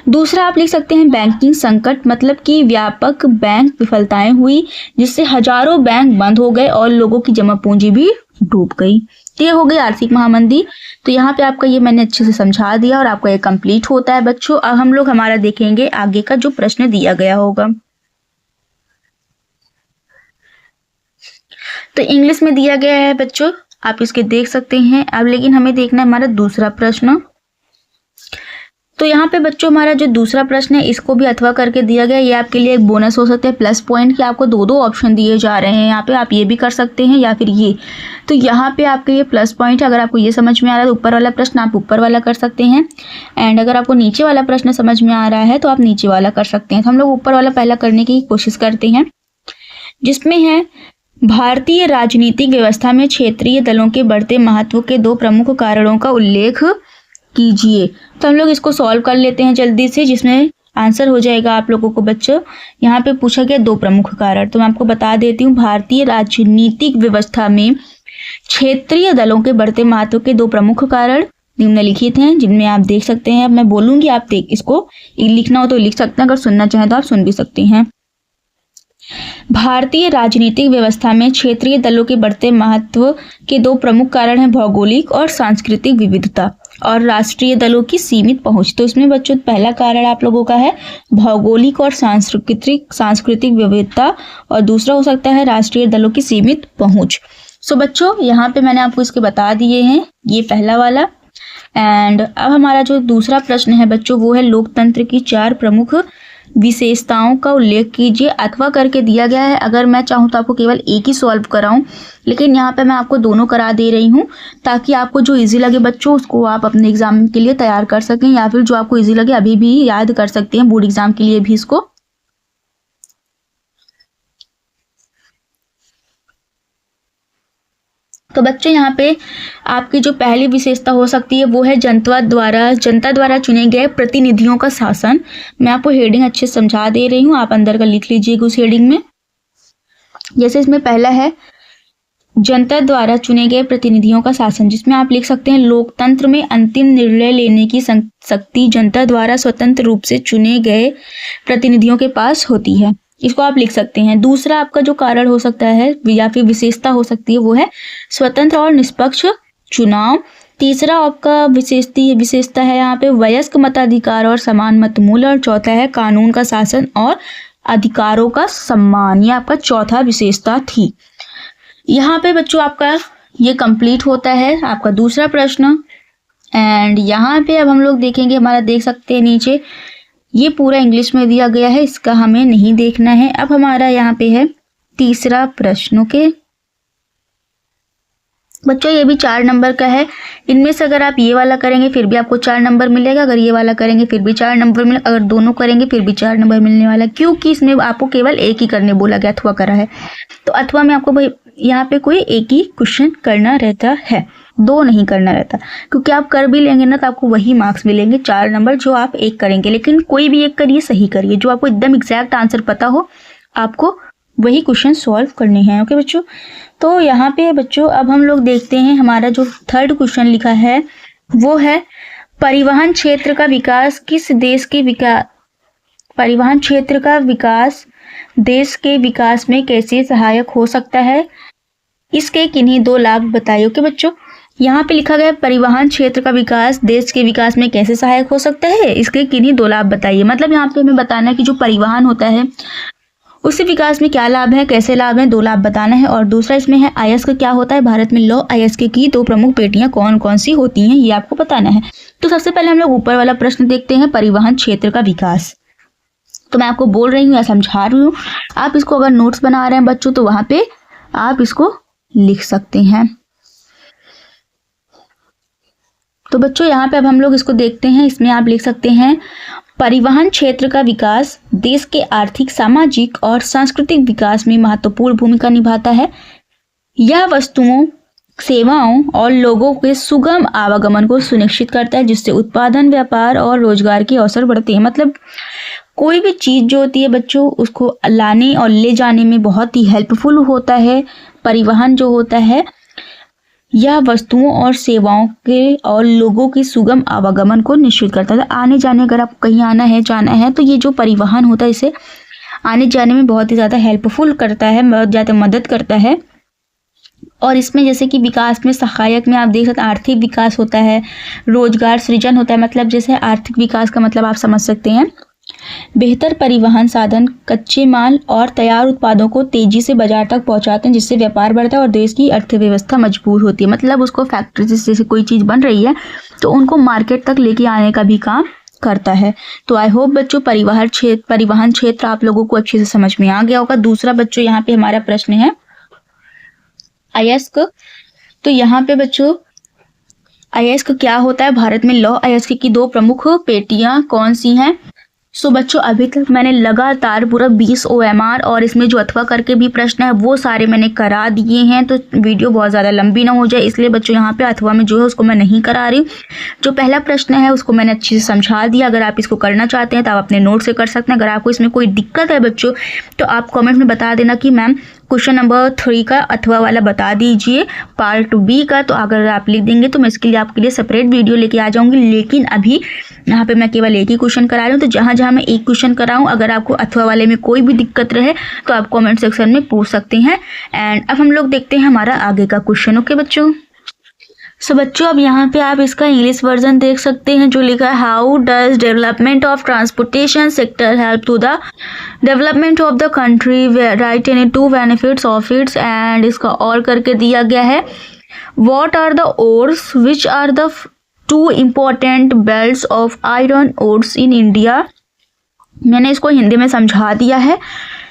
दूसरा आप लिख सकते हैं, बैंकिंग संकट, मतलब कि व्यापक बैंक विफलताएं हुई, जिससे हजारों बैंक बंद हो गए और लोगों की जमा पूंजी भी डूब गई। ये हो गई आर्थिक महामंदी। तो यहाँ पे आपका ये मैंने अच्छे से समझा दिया और आपका ये कंप्लीट होता है बच्चों। अब हम लोग हमारा देखेंगे आगे का जो प्रश्न दिया गया होगा। तो इंग्लिश में दिया गया है बच्चों, आप इसके देख सकते हैं। अब लेकिन हमें देखना है हमारा दूसरा प्रश्न। तो यहाँ पे बच्चों हमारा जो दूसरा प्रश्न है इसको भी अथवा करके दिया गया। ये आपके लिए एक बोनस हो सकता है, प्लस पॉइंट, कि आपको 2 ऑप्शन दिए जा रहे हैं। यहाँ पे आप ये भी कर सकते हैं या फिर ये। तो यहाँ पे आपके ये प्लस पॉइंट है। अगर आपको ये समझ में आ रहा है तो ऊपर वाला प्रश्न आप ऊपर वाला कर सकते हैं, एंड अगर आपको नीचे वाला प्रश्न समझ में आ रहा है तो आप नीचे वाला कर सकते हैं। तो हम लोग ऊपर वाला पहला करने की कोशिश करते हैं, जिसमें है भारतीय राजनीतिक व्यवस्था में क्षेत्रीय दलों के बढ़ते महत्व के 2 प्रमुख कारणों का उल्लेख कीजिए। तो हम लोग इसको सॉल्व कर लेते हैं जल्दी से, जिसमें आंसर हो जाएगा आप लोगों को बच्चों। यहाँ पे पूछा गया 2 प्रमुख कारण, तो मैं आपको बता देती हूँ। भारतीय राजनीतिक व्यवस्था में क्षेत्रीय दलों के बढ़ते महत्व के 2 प्रमुख कारण निम्नलिखित हैं, जिनमें आप देख सकते हैं। अब मैं बोलूंगी, आप देख इसको लिखना हो तो लिख सकते हैं, अगर सुनना चाहें तो आप सुन भी सकते हैं। भारतीय राजनीतिक व्यवस्था में क्षेत्रीय दलों के बढ़ते महत्व के 2 प्रमुख कारण हैं, भौगोलिक और सांस्कृतिक विविधता और राष्ट्रीय दलों की सीमित पहुंच। तो इसमें बच्चों पहला कारण आप लोगों का है भौगोलिक और सांस्कृतिक विविधता, और दूसरा हो सकता है राष्ट्रीय दलों की सीमित पहुंच। सो बच्चों यहाँ पे मैंने आपको इसके बता दिए हैं, ये पहला वाला। एंड अब हमारा जो दूसरा प्रश्न है बच्चों वो है, लोकतंत्र की 4 प्रमुख विशेषताओं का उल्लेख कीजिए। अथवा करके दिया गया है। अगर मैं चाहूँ तो आपको केवल एक ही सॉल्व कराऊं, लेकिन यहाँ पे मैं आपको दोनों करा दे रही हूँ, ताकि आपको जो इजी लगे बच्चों उसको आप अपने एग्जाम के लिए तैयार कर सकें, या फिर जो आपको इजी लगे अभी भी याद कर सकते हैं बोर्ड एग्जाम के लिए भी इसको। तो बच्चों यहाँ पे आपकी जो पहली विशेषता हो सकती है वो है जनता द्वारा चुने गए प्रतिनिधियों का शासन। मैं आपको हेडिंग अच्छे से समझा दे रही हूँ, आप अंदर का लिख लीजिएगा उस हेडिंग में। जैसे इसमें पहला है, जनता द्वारा चुने गए प्रतिनिधियों का शासन, जिसमें आप लिख सकते हैं लोकतंत्र में अंतिम निर्णय लेने की शक्ति जनता द्वारा स्वतंत्र रूप से चुने गए प्रतिनिधियों के पास होती है। इसको आप लिख सकते हैं। दूसरा आपका जो कारण हो सकता है या फिर विशेषता हो सकती है वो है स्वतंत्र और निष्पक्ष चुनाव। तीसरा आपका विशेषता है यहाँ पे वयस्क मताधिकार और समान मतमूल। और चौथा है कानून का शासन और अधिकारों का सम्मान। ये आपका चौथा विशेषता थी। यहाँ पे बच्चों आपका ये कंप्लीट होता है आपका दूसरा प्रश्न। एंड यहाँ पे अब हम लोग देखेंगे, हमारा देख सकते हैं नीचे ये पूरा इंग्लिश में दिया गया है, इसका हमें नहीं देखना है। अब हमारा यहाँ पे है तीसरा प्रश्न। ओके बच्चों, ये भी 4 नंबर का है। इनमें से अगर आप ये वाला करेंगे फिर भी आपको 4 नंबर मिलेगा, अगर ये वाला करेंगे फिर भी 4 नंबर मिलेगा, अगर दोनों करेंगे फिर भी 4 नंबर मिलने वाला, क्योंकि इसमें आपको केवल एक ही करने बोला गया, अथवा करा है। तो अथवा में आपको भाई यहाँ पे कोई एक ही क्वेश्चन करना रहता है, 2 नहीं करना रहता, क्योंकि आप कर भी लेंगे ना तो आपको वही मार्क्स मिलेंगे 4 नंबर जो आप एक करेंगे। लेकिन कोई भी एक करिए, सही करिए, जो आपको एकदम एग्जैक्ट आंसर पता हो, आपको वही क्वेश्चन सॉल्व करने हैं। ओके बच्चों, तो यहाँ पे बच्चों अब हम लोग देखते हैं हमारा जो थर्ड क्वेश्चन लिखा है वो है परिवहन क्षेत्र का विकास किस देश के परिवहन क्षेत्र का विकास देश के विकास में कैसे सहायक हो सकता है, इसके किन्हीं 2 लाभ बताइए। ओके बच्चों, यहाँ पे लिखा गया परिवहन क्षेत्र का विकास देश के विकास में कैसे सहायक हो सकता है, इसके किन्हीं 2 लाभ बताइए। मतलब यहाँ पे हमें बताना है कि जो परिवहन होता है उससे विकास में क्या लाभ है, कैसे लाभ है, 2 लाभ बताना है। और दूसरा इसमें है अयस्क क्या होता है, भारत में लौह अयस्क की 2 प्रमुख पेटियां कौन कौन सी होती हैं, ये आपको बताना है। तो सबसे पहले हम लोग ऊपर वाला प्रश्न देखते हैं, परिवहन क्षेत्र का विकास। तो मैं आपको बोल रही हूँ या समझा रही हूँ, आप इसको अगर नोट्स बना रहे हैं बच्चों तो वहां पे आप इसको लिख सकते हैं। तो बच्चों यहाँ पे अब हम लोग इसको देखते हैं, इसमें आप लिख सकते हैं परिवहन क्षेत्र का विकास देश के आर्थिक, सामाजिक और सांस्कृतिक विकास में महत्वपूर्ण भूमिका निभाता है। यह वस्तुओं, सेवाओं और लोगों के सुगम आवागमन को सुनिश्चित करता है, जिससे उत्पादन, व्यापार और रोजगार के अवसर बढ़ते हैं। मतलब कोई भी चीज जो होती है बच्चों उसको लाने और ले जाने में बहुत ही हेल्पफुल होता है परिवहन जो होता है। यह वस्तुओं और सेवाओं के और लोगों के सुगम आवागमन को निश्चित करता है। आने जाने, अगर आपको कहीं आना है जाना है तो ये जो परिवहन होता है इसे आने जाने में बहुत ही ज़्यादा हेल्पफुल करता है, बहुत ज़्यादा मदद करता है। और इसमें जैसे कि विकास में सहायक में आप देख सकते हैं आर्थिक विकास होता है, रोजगार सृजन होता है। मतलब जैसे आर्थिक विकास का मतलब आप समझ सकते हैं बेहतर परिवहन साधन कच्चे माल और तैयार उत्पादों को तेजी से बाजार तक पहुंचाते हैं, जिससे व्यापार बढ़ता है और देश की अर्थव्यवस्था मजबूत होती है। मतलब उसको फैक्ट्री से जैसे कोई चीज़ बन रही है तो उनको मार्केट तक लेके आने का भी काम करता है। तो आई होप बच्चों परिवहन क्षेत्र आप लोगों को अच्छे से समझ में आ गया होगा। दूसरा बच्चों यहाँ पे हमारा प्रश्न है अयस्क। तो यहाँ पे बच्चों अयस्क क्या होता है, भारत में लौह अयस्क की 2 प्रमुख पेटियां कौन सी हैं। सो बच्चों अभी तक मैंने लगातार पूरा 20 OMR और इसमें जो अथवा करके भी प्रश्न है वो सारे मैंने करा दिए हैं, तो वीडियो बहुत ज़्यादा लंबी ना हो जाए इसलिए बच्चों यहाँ पे अथवा में जो है उसको मैं नहीं करा रही। जो पहला प्रश्न है उसको मैंने अच्छे से समझा दिया। अगर आप इसको करना चाहते हैं तो आप अपने नोट से कर सकते हैं। अगर आपको इसमें कोई दिक्कत है बच्चों तो आप कॉमेंट में बता देना कि मैम क्वेश्चन नंबर 3 का अथवा वाला बता दीजिए, पार्ट B का। तो अगर आप लिख देंगे तो मैं इसके लिए आपके लिए सेपरेट वीडियो लेके आ जाऊंगी। लेकिन अभी यहाँ पे मैं केवल एक ही क्वेश्चन करा रही हूँ, तो जहाँ जहाँ मैं एक क्वेश्चन कराऊँ अगर आपको अथवा वाले में कोई भी दिक्कत रहे तो आप कमेंट सेक्शन में पूछ सकते हैं। एंड अब हम लोग देखते हैं हमारा आगे का क्वेश्चन। ओके बच्चों, सो बच्चों अब यहाँ पे आप इसका इंग्लिश वर्जन देख सकते हैं जो लिखा है how does development of transportation sector help to the development of the country, right any 2 benefits of its. And इसका और करके दिया गया है what are the ores which are the 2 important belts of iron ores in India. मैंने इसको हिंदी में समझा दिया है,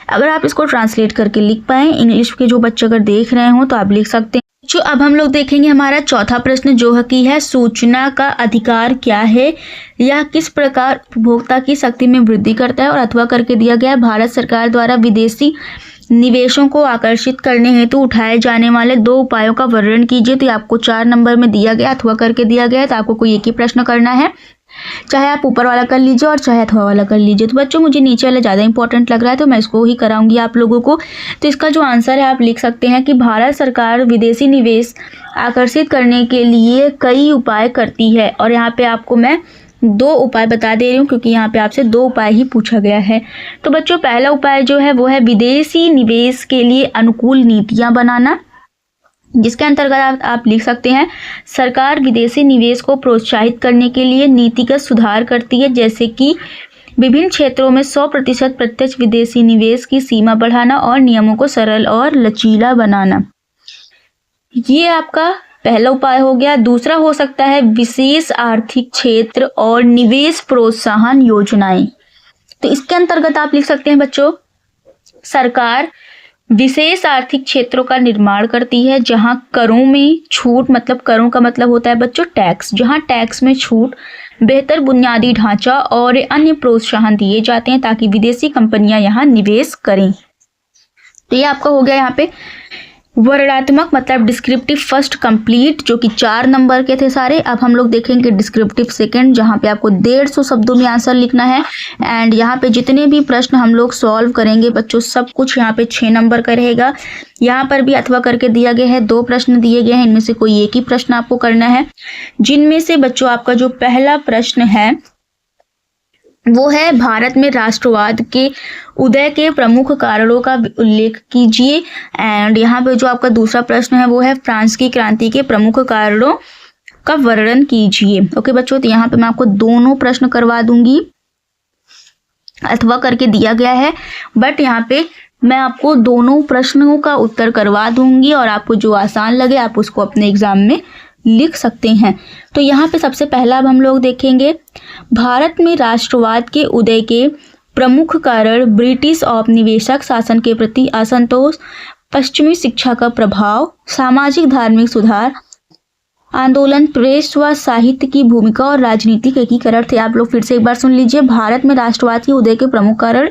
अगर आप इसको ट्रांसलेट करके लिख पाएँ इंग्लिश के जो बच्चे अगर देख रहे हो तो आप लिख सकते हैं। जो अब हम लोग देखेंगे हमारा चौथा प्रश्न जो कि है सूचना का अधिकार क्या है, यह किस प्रकार उपभोक्ता की शक्ति में वृद्धि करता है। और अथवा करके दिया गया है भारत सरकार द्वारा विदेशी निवेशों को आकर्षित करने हेतु उठाए जाने वाले 2 उपायों का वर्णन कीजिए। तो आपको 4 नंबर में दिया गया, अथवा करके दिया गया है, तो आपको कोई एक ही प्रश्न करना है। चाहे आप ऊपर वाला कर लीजिए और चाहे अथवा वाला कर लीजिए। तो बच्चों मुझे नीचे वाला ज़्यादा इंपॉर्टेंट लग रहा है तो मैं इसको ही कराऊंगी आप लोगों को। तो इसका जो आंसर है आप लिख सकते हैं कि भारत सरकार विदेशी निवेश आकर्षित करने के लिए कई उपाय करती है। और यहाँ पे आपको मैं 2 उपाय बता दे रही हूँ क्योंकि यहाँ पे आपसे 2 उपाय ही पूछा गया है। तो बच्चों पहला उपाय जो है वो है विदेशी निवेश के लिए अनुकूल नीतियाँ बनाना, जिसके अंतर्गत आप लिख सकते हैं सरकार विदेशी निवेश को प्रोत्साहित करने के लिए नीतिगत सुधार करती है, जैसे कि विभिन्न क्षेत्रों में 100% प्रत्यक्ष विदेशी निवेश की सीमा बढ़ाना और नियमों को सरल और लचीला बनाना। ये आपका पहला उपाय हो गया। दूसरा हो सकता है विशेष आर्थिक क्षेत्र और निवेश प्रोत्साहन योजनाएं। तो इसके अंतर्गत आप लिख सकते हैं बच्चों सरकार विशेष आर्थिक क्षेत्रों का निर्माण करती है जहां करों में छूट, मतलब करों का मतलब होता है बच्चों टैक्स, जहां टैक्स में छूट, बेहतर बुनियादी ढांचा और अन्य प्रोत्साहन दिए जाते हैं ताकि विदेशी कंपनियां यहां निवेश करें। तो ये आपका हो गया यहाँ पे वर्णनात्मक मतलब डिस्क्रिप्टिव फर्स्ट कंप्लीट, जो कि 4 नंबर के थे सारे। अब हम लोग देखेंगे डिस्क्रिप्टिव सेकंड, जहाँ पे आपको 150 शब्दों में आंसर लिखना है। एंड यहाँ पे जितने भी प्रश्न हम लोग सॉल्व करेंगे बच्चों सब कुछ यहाँ पे 6 नंबर का रहेगा। यहाँ पर भी अथवा करके दिया गया है, 2 प्रश्न दिए गए हैं, इनमें से कोई एक ही प्रश्न आपको करना है, जिनमें से बच्चों आपका जो पहला प्रश्न है वो है भारत में राष्ट्रवाद के उदय के प्रमुख कारणों का उल्लेख कीजिए। एंड यहाँ पे जो आपका दूसरा प्रश्न है वो है फ्रांस की क्रांति के प्रमुख कारणों का वर्णन कीजिए। ओके बच्चों, तो यहाँ पे मैं आपको दोनों प्रश्न करवा दूंगी, अथवा करके दिया गया है, बट यहाँ पे मैं आपको दोनों प्रश्नों का उत्तर करवा दूंगी और आपको जो आसान लगे आप उसको अपने एग्जाम में लिख सकते हैं। तो यहाँ पे सबसे पहला अब हम लोग देखेंगे भारत में राष्ट्रवाद के उदय के प्रमुख कारण ब्रिटिश औपनिवेशिक शासन के प्रति असंतोष, पश्चिमी शिक्षा का प्रभाव, सामाजिक धार्मिक सुधार आंदोलन, प्रेस व साहित्य की भूमिका और राजनीतिक एकीकरण थे। आप लोग फिर से एक बार सुन लीजिए। भारत में राष्ट्रवाद के उदय के प्रमुख कारण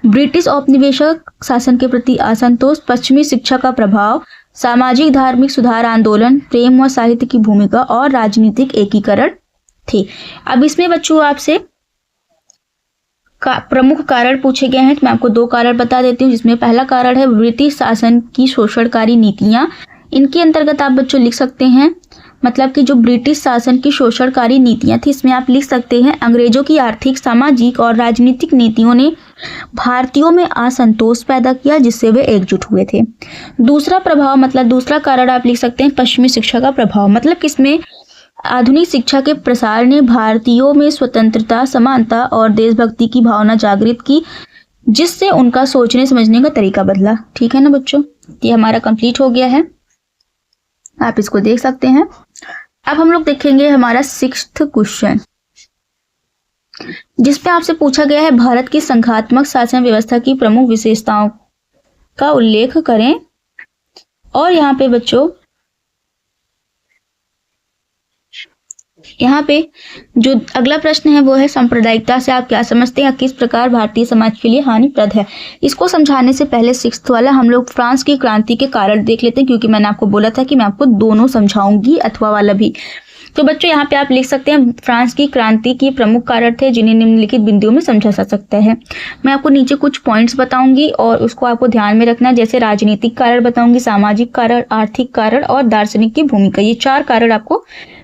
ब्रिटिश औपनिवेशिक शासन के प्रति असंतोष, पश्चिमी शिक्षा का प्रभाव, सामाजिक धार्मिक सुधार आंदोलन, प्रेम व साहित्य की भूमिका और राजनीतिक एकीकरण थे। अब इसमें बच्चों आपसे प्रमुख कारण पूछे गए हैं, तो मैं आपको 2 कारण बता देती हूँ, जिसमें पहला कारण है ब्रिटिश शासन की शोषणकारी नीतियां। इनके अंतर्गत आप बच्चों लिख सकते हैं मतलब कि जो ब्रिटिश शासन की शोषणकारी नीतियां थी, इसमें आप लिख सकते हैं अंग्रेजों की आर्थिक, सामाजिक और राजनीतिक नीतियों ने भारतीयों में असंतोष पैदा किया जिससे वे एकजुट हुए थे। दूसरा प्रभाव मतलब दूसरा कारण आप लिख सकते हैं पश्चिमी शिक्षा का प्रभाव, मतलब किसमें आधुनिक शिक्षा के प्रसार ने भारतीयों में स्वतंत्रता, समानता और देशभक्ति की भावना जागृत की, जिससे उनका सोचने समझने का तरीका बदला। ठीक है ना बच्चों, ये हमारा कंप्लीट हो गया है, आप इसको देख सकते हैं। अब हम लोग देखेंगे हमारा 6th क्वेश्चन, जिसपे आपसे पूछा गया है भारत की संघात्मक शासन व्यवस्था की प्रमुख विशेषताओं का उल्लेख करें। और यहाँ पे बच्चों यहाँ पे जो अगला प्रश्न है वो है सांप्रदायिकता से आप क्या समझते हैं, किस प्रकार भारतीय समाज के लिए हानिप्रद है। इसको समझाने से पहले 6th वाला हम लोग फ्रांस की क्रांति के कारण देख लेते हैं, क्योंकि मैंने आपको बोला था कि मैं आपको दोनों समझाऊंगी, अथवा वाला भी। तो बच्चों यहाँ पे आप लिख सकते हैं फ्रांस की क्रांति के प्रमुख कारण थे जिन्हें निम्नलिखित बिंदुओं में समझा जा सकता है। मैं आपको नीचे कुछ पॉइंट्स बताऊंगी और उसको आपको ध्यान में रखना है, जैसे राजनीतिक कारण बताऊंगी, सामाजिक कारण, आर्थिक कारण और दार्शनिक की भूमिका, ये 4 कारण आपको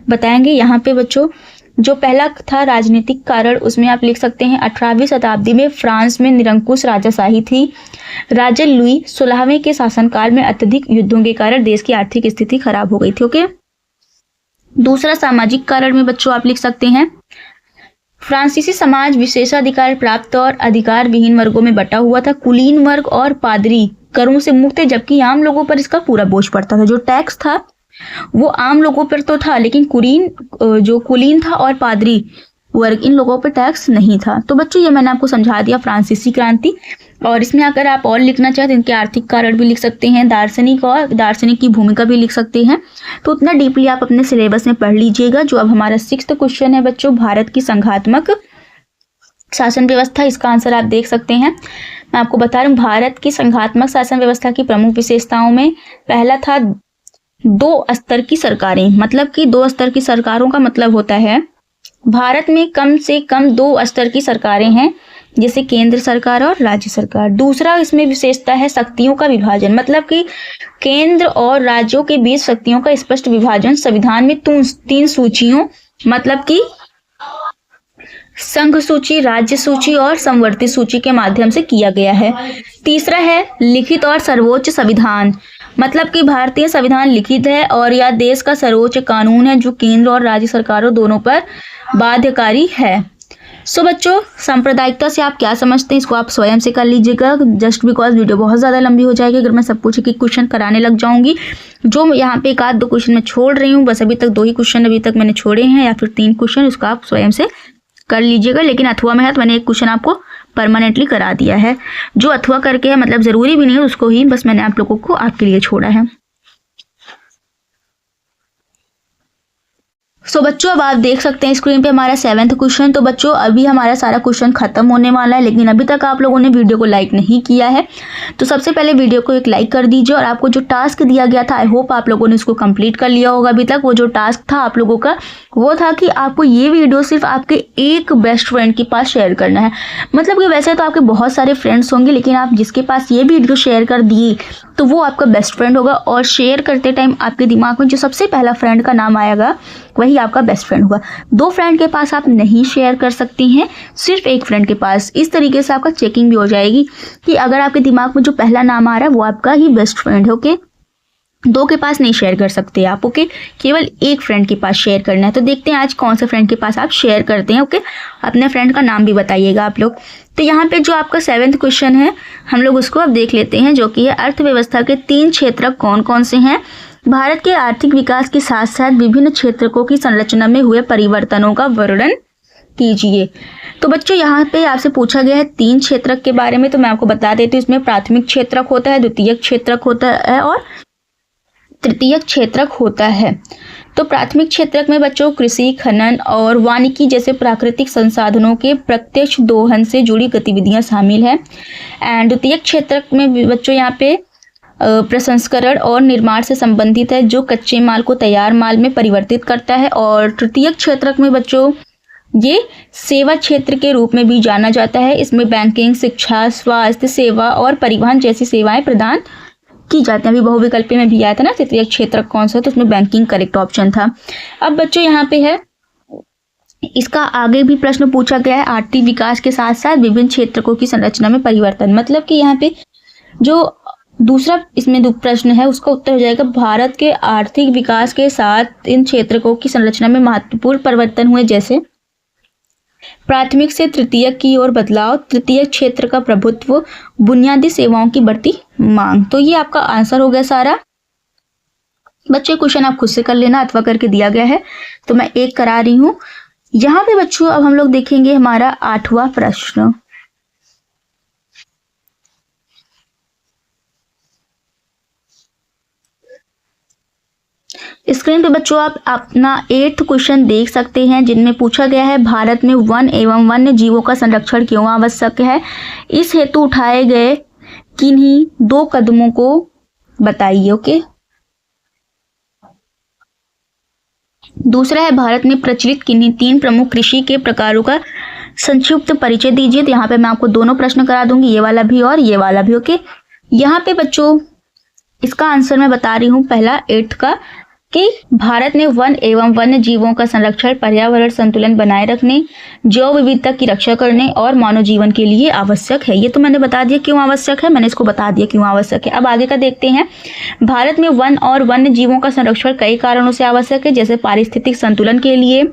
बताएंगे। यहाँ पे बच्चों जो पहला था राजनीतिक कारण, उसमें आप लिख सकते हैं 18वीं शताब्दी में फ्रांस में निरंकुश राजाशाही थी। राजा लुई 16वें के शासनकाल में अत्यधिक युद्धों के कारण देश की आर्थिक स्थिति खराब हो गई थी। ओके, दूसरा सामाजिक कारण में बच्चों आप लिख सकते हैं फ्रांसीसी समाज विशेषाधिकार प्राप्त और अधिकार विहीन वर्गों में बटा हुआ था। कुलीन वर्ग और पादरी करों से मुक्त थे, जबकि आम लोगों पर इसका पूरा बोझ पड़ता था। जो टैक्स था वो आम लोगों पर तो था, लेकिन कुलीन था और पादरी वर्ग, इन लोगों पर टैक्स नहीं था। तो बच्चों ये मैंने आपको समझा दिया फ्रांसीसी क्रांति। और इसमें अगर आप और लिखना चाहें तो इनके आर्थिक कारण भी लिख सकते हैं, दार्शनिक की भूमिका भी लिख सकते हैं। तो उतना डीपली आप अपने सिलेबस में पढ़ लीजिएगा। जो अब हमारा 6th क्वेश्चन है बच्चों, भारत की संघात्मक शासन व्यवस्था, इसका आंसर आप देख सकते हैं। मैं आपको बता रहा हूँ भारत की संघात्मक शासन व्यवस्था की प्रमुख विशेषताओं में पहला था 2 स्तर की सरकारें। मतलब कि 2 स्तर की सरकारों का मतलब होता है भारत में कम से कम 2 स्तर की सरकारें हैं, जैसे केंद्र सरकार और राज्य सरकार। दूसरा इसमें विशेषता है शक्तियों का विभाजन, मतलब कि केंद्र और राज्यों के बीच शक्तियों का स्पष्ट विभाजन संविधान में 3 सूचियों, मतलब कि संघ सूची, राज्य सूची और समवर्ती सूची के माध्यम से किया गया है। तीसरा है लिखित और सर्वोच्च संविधान, मतलब कि भारतीय संविधान लिखित है और यह देश का सर्वोच्च कानून है जो केंद्र और राज्य सरकारों दोनों पर बाध्यकारी है। सो बच्चों, सांप्रदायिकता से आप क्या समझते हैं, इसको आप स्वयं से कर लीजिएगा, जस्ट बिकॉज वीडियो बहुत ज़्यादा लंबी हो जाएगी अगर मैं सब कुछ एक क्वेश्चन कराने लग जाऊंगी। जो यहाँ पे 1-2 क्वेश्चन मैं छोड़ रही हूँ, बस अभी तक 2 ही क्वेश्चन अभी तक मैंने छोड़े हैं या फिर 3 क्वेश्चन, उसको आप स्वयं से कर लीजिएगा। लेकिन अथवा में है तो मैंने एक क्वेश्चन आपको परमानेंटली करा दिया है। जो अथवा करके है, मतलब ज़रूरी भी नहीं है उसको ही, बस मैंने आप लोगों को आपके लिए छोड़ा है। सो बच्चों, अब आप देख सकते हैं स्क्रीन पे हमारा 7वां क्वेश्चन। तो बच्चों, अभी हमारा सारा क्वेश्चन खत्म होने वाला है, लेकिन अभी तक आप लोगों ने वीडियो को लाइक नहीं किया है तो सबसे पहले वीडियो को एक लाइक कर दीजिए। और आपको जो टास्क दिया गया था, आई होप आप लोगों ने इसको कंप्लीट कर लिया होगा। अभी तक वो जो टास्क था आप लोगों का, वो था कि आपको ये वीडियो सिर्फ आपके एक बेस्ट फ्रेंड के पास शेयर करना है। मतलब कि वैसे तो आपके बहुत सारे फ्रेंड्स होंगे, लेकिन आप जिसके पास ये वीडियो शेयर कर दिए तो वो आपका बेस्ट फ्रेंड होगा। और शेयर करते टाइम आपके दिमाग में जो सबसे पहला फ्रेंड का नाम आएगा वही आपका बेस्ट फ्रेंड होगा। 2 फ्रेंड के पास आप नहीं शेयर कर सकती हैं, सिर्फ एक फ्रेंड के पास। इस तरीके से आपका चेकिंग भी हो जाएगी कि अगर आपके दिमाग में जो पहला नाम आ रहा है वो आपका ही बेस्ट फ्रेंड है। ओके, 2 के पास नहीं शेयर कर सकते आप। ओके, केवल एक फ्रेंड के पास शेयर करना है। तो देखते हैं आज कौन से फ्रेंड के पास आप शेयर करते हैं। ओके, अपने फ्रेंड का नाम भी बताइएगा आप लोग। तो यहाँ पे जो आपका 7वां क्वेश्चन है, हम लोग उसको अब देख लेते हैं, जो कि है अर्थव्यवस्था के 3 क्षेत्र कौन कौन से हैं। भारत के आर्थिक विकास के साथ साथ विभिन्न क्षेत्रों की संरचना में हुए परिवर्तनों का वर्णन कीजिए। तो बच्चों, यहाँ पे आपसे पूछा गया है 3 क्षेत्रक के बारे में। तो मैं आपको बता देती हूँ, इसमें प्राथमिक क्षेत्रक होता है, द्वितीयक क्षेत्रक होता है और तृतीयक क्षेत्रक होता है। तो प्राथमिक क्षेत्रक में बच्चों कृषि, खनन और वानिकी जैसे प्राकृतिक संसाधनों के प्रत्यक्ष दोहन से जुड़ी गतिविधियां शामिल है। एंड द्वितीयक क्षेत्रक में बच्चों यहाँ पे प्रसंस्करण और निर्माण से संबंधित है, जो कच्चे माल को तैयार माल में परिवर्तित करता है। और तृतीयक क्षेत्रक में बच्चों ये सेवा क्षेत्र के रूप में भी जाना जाता है। इसमें बैंकिंग, शिक्षा, स्वास्थ्य सेवा और परिवहन जैसी सेवाएं प्रदान की जाती हैं। अभी बहुविकल्पी में भी आया था ना तृतीयक क्षेत्रक कौन सा, तो उसमें बैंकिंग करेक्ट ऑप्शन था। अब बच्चों यहाँ पे है, इसका आगे भी प्रश्न पूछा गया है, आर्थिक विकास के साथ साथ विभिन्न क्षेत्रकों की संरचना में परिवर्तन। मतलब कि यहाँ पे जो दूसरा इसमें प्रश्न है उसका उत्तर हो जाएगा, भारत के आर्थिक विकास के साथ इन क्षेत्रकों की संरचना में महत्वपूर्ण परिवर्तन हुए, जैसे प्राथमिक से तृतीयक की ओर बदलाव, तृतीयक क्षेत्र का प्रभुत्व, बुनियादी सेवाओं की बढ़ती मांग। तो ये आपका आंसर हो गया सारा। बच्चे क्वेश्चन आप खुद से कर लेना, अथवा करके दिया गया है तो मैं एक करा रही हूँ। यहाँ पे बच्चों अब हम लोग देखेंगे हमारा 8वां प्रश्न। स्क्रीन पे बच्चों आप अपना 8th क्वेश्चन देख सकते हैं, जिनमें पूछा गया है भारत में वन एवं वन्य जीवों का संरक्षण क्यों आवश्यक है, इस हेतु उठाए गए किन्हीं 2 कदमों को बताइए। ओके, दूसरा है भारत में प्रचलित किन्हीं 3 प्रमुख कृषि के प्रकारों का संक्षिप्त परिचय दीजिए। तो यहाँ पे मैं आपको दोनों प्रश्न करा दूंगी, ये वाला भी और ये वाला भी। ओके, यहाँ पे बच्चों इसका आंसर मैं बता रही हूँ पहला 8th का, कि भारत में वन एवं वन्य जीवों का संरक्षण पर्यावरण संतुलन बनाए रखने, जैव विविधता की रक्षा करने और मानव जीवन के लिए आवश्यक है। ये तो मैंने बता दिया क्यों आवश्यक है, मैंने इसको बता दिया क्यों आवश्यक है। अब आगे का देखते हैं। भारत में वन और वन्य जीवों का संरक्षण कई कारणों से आवश्यक है, जैसे पारिस्थितिक संतुलन के लिए,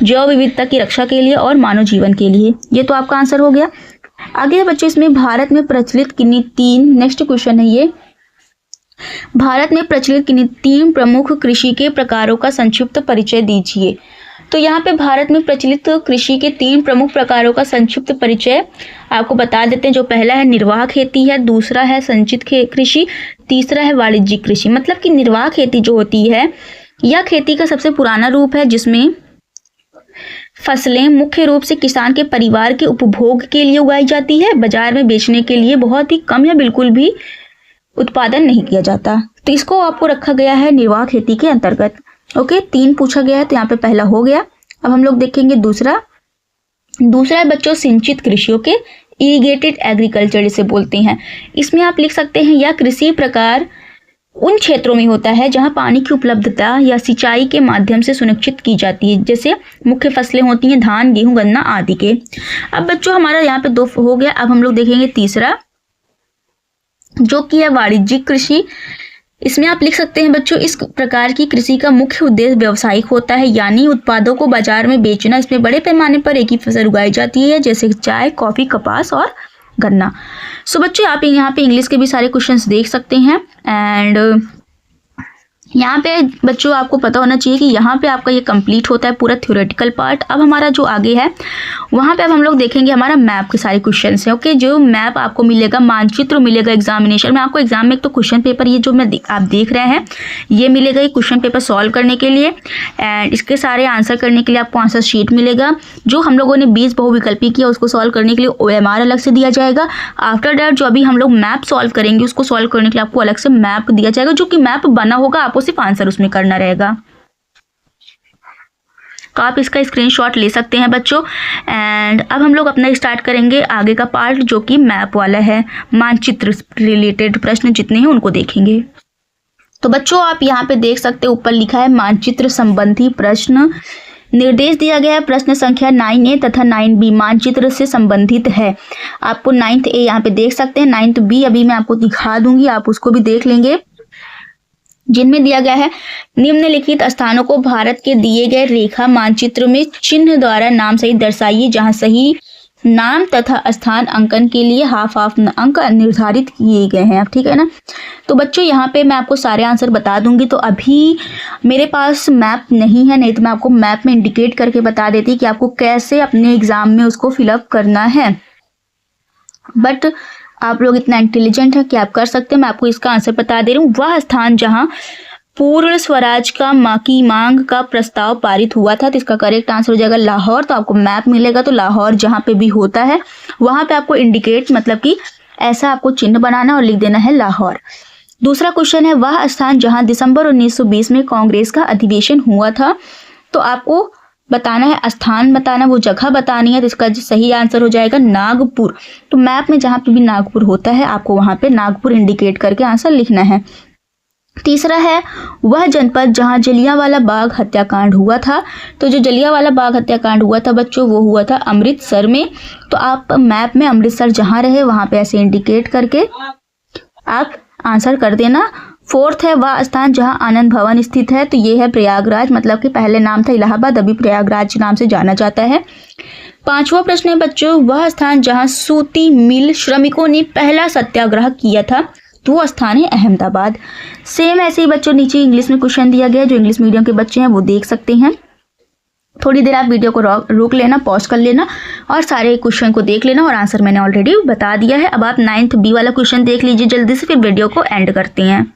जैव विविधता की रक्षा के लिए और मानव जीवन के लिए। ये तो आपका आंसर हो गया। आगे बच्चों इसमें भारत में प्रचलित किन्हीं 3, नेक्स्ट क्वेश्चन है ये, भारत में प्रचलित किन्हीं 3 प्रमुख कृषि के प्रकारों का संक्षिप्त परिचय दीजिए। तो यहाँ पे भारत में प्रचलित कृषि के 3 प्रमुख प्रकारों का संक्षिप्त परिचय आपको बता देते हैं। जो पहला है निर्वाह खेती है, दूसरा है संचित कृषि, तीसरा है वाणिज्यिक कृषि। मतलब कि निर्वाह खेती जो होती है, यह खेती का सबसे पुराना रूप है, जिसमें फसलें मुख्य रूप से किसान के परिवार के उपभोग के लिए उगाई जाती है, बाजार में बेचने के लिए बहुत ही कम या बिल्कुल भी उत्पादन नहीं किया जाता। तो इसको आपको रखा गया है निर्वाह खेती के अंतर्गत। ओके, 3 पूछा गया है तो यहाँ पे पहला हो गया। अब हम लोग देखेंगे दूसरा है बच्चों सिंचित कृषियों के, इरिगेटेड एग्रीकल्चर जिसे बोलते हैं। इसमें आप लिख सकते हैं यह कृषि प्रकार उन क्षेत्रों में होता है जहां पानी की उपलब्धता या सिंचाई के माध्यम से सुनिश्चित की जाती है, जैसे मुख्य फसलें होती हैं धान, गेहूं, गन्ना आदि के। अब बच्चों हमारा यहाँ पे 2 हो गया। अब हम लोग देखेंगे तीसरा जो कि है वाणिज्यिक कृषि। इसमें आप लिख सकते हैं बच्चों इस प्रकार की कृषि का मुख्य उद्देश्य व्यावसायिक होता है, यानी उत्पादों को बाजार में बेचना। इसमें बड़े पैमाने पर एक ही फसल उगाई जाती है, जैसे चाय, कॉफी, कपास और गन्ना। सो बच्चों आप यहाँ पे इंग्लिश के भी सारे क्वेश्चंस देख सकते हैं। एंड यहाँ पे बच्चों आपको पता होना चाहिए कि यहाँ पे आपका ये कंप्लीट होता है पूरा थ्योरेटिकल पार्ट। अब हमारा जो आगे है वहाँ पे अब हम लोग देखेंगे हमारा मैप के सारे क्वेश्चंस हैं। ओके, जो मैप आपको मिलेगा, मानचित्र मिलेगा एग्जामिनेशन में आपको। एग्जाम में एक तो क्वेश्चन पेपर ये जो आप देख रहे हैं ये मिलेगा, ये क्वेश्चन पेपर सॉल्व करने के लिए, एंड इसके सारे आंसर करने के लिए आपको आंसर शीट मिलेगा। जो हम लोगों ने 20 बहुविकल्पी किया उसको सॉल्व करने के लिए OMR अलग से दिया जाएगा। आफ्टर दैट जो अभी हम लोग मैप सॉल्व करेंगे उसको सॉल्व करने के लिए आपको अलग से मैप दिया जाएगा, जो कि मैप बना होगा, आपको सिर्फ आंसर उसमें करना रहेगा। तो आप इसका स्क्रीनशॉट ले सकते हैं बच्चों। एंड अब हम लोग अपना स्टार्ट करेंगे आगे का पार्ट जो कि मैप वाला है। मानचित्र रिलेटेड प्रश्न जितने हैं उनको देखेंगे। तो बच्चों आप यहाँ पे देख सकते हैं ऊपर लिखा है मानचित्र संबंधी प्रश्न। निर्देश दिया गया है प्रश्न संख्या 9A तथा 9B मानचित्र से संबंधित है। आपको 9th A यहाँ पे देख सकते हैं, 9th B अभी मैं आपको दिखा दूंगी, आप उसको भी देख लेंगे। जिनमें दिया गया है निम्नलिखित स्थानों को भारत के दिए गए रेखा मानचित्र में चिन्ह द्वारा नाम सहित दर्शाइए, जहां सही नाम तथा स्थान अंकन के लिए हाफ अंक निर्धारित किए गए हैं। ठीक है ना। तो बच्चों यहाँ पे मैं आपको सारे आंसर बता दूंगी। तो अभी मेरे पास मैप नहीं है, नहीं तो मैं आपको मैप में इंडिकेट करके बता देती कि आपको कैसे अपने एग्जाम में उसको फिलअप करना है। बट आप लोग इतना इंटेलिजेंट है कि आप कर सकते हैं। मैं आपको इसका आंसर बता दे रही हूँ। वह स्थान जहां पूर्ण स्वराज का की मांग का प्रस्ताव पारित हुआ था, तो इसका करेक्ट आंसर हो जाएगा लाहौर। तो आपको मैप मिलेगा, तो लाहौर जहां पे भी होता है वहां पे आपको इंडिकेट मतलब कि ऐसा आपको चिन्ह बनाना और लिख देना है लाहौर। दूसरा क्वेश्चन है वह स्थान जहां दिसंबर 1920 में कांग्रेस का अधिवेशन हुआ था। तो आपको बताना है, स्थान बताना, वो जगह बतानी है। तो इसका सही आंसर हो जाएगा नागपुर। तो मैप में जहां पे भी नागपुर होता है आपको वहां पे नागपुर इंडिकेट करके आंसर लिखना है। तीसरा है वह जनपद जहां जलियांवाला बाग हत्याकांड हुआ था। तो जो जलियांवाला बाग हत्याकांड हुआ था बच्चों वो हुआ था अमृतसर में। तो आप मैप में अमृतसर जहां रहे वहां पे ऐसे इंडिकेट करके आप आंसर कर देना। फोर्थ है वह स्थान जहां आनंद भवन स्थित है। तो ये है प्रयागराज, मतलब कि पहले नाम था इलाहाबाद, अभी प्रयागराज नाम से जाना जाता है। पांचवा प्रश्न है बच्चों वह स्थान जहां सूती मिल श्रमिकों ने पहला सत्याग्रह किया था। तो वो स्थान है अहमदाबाद। सेम ऐसे ही बच्चों नीचे इंग्लिश में क्वेश्चन दिया गया है, जो इंग्लिश मीडियम के बच्चे हैं वो देख सकते हैं। थोड़ी देर आप वीडियो को रोक लेना, पॉज कर लेना और सारे क्वेश्चन को देख लेना, और आंसर मैंने ऑलरेडी बता दिया है। अब आप 9th B वाला क्वेश्चन देख लीजिए जल्दी से, फिर वीडियो को एंड करते हैं।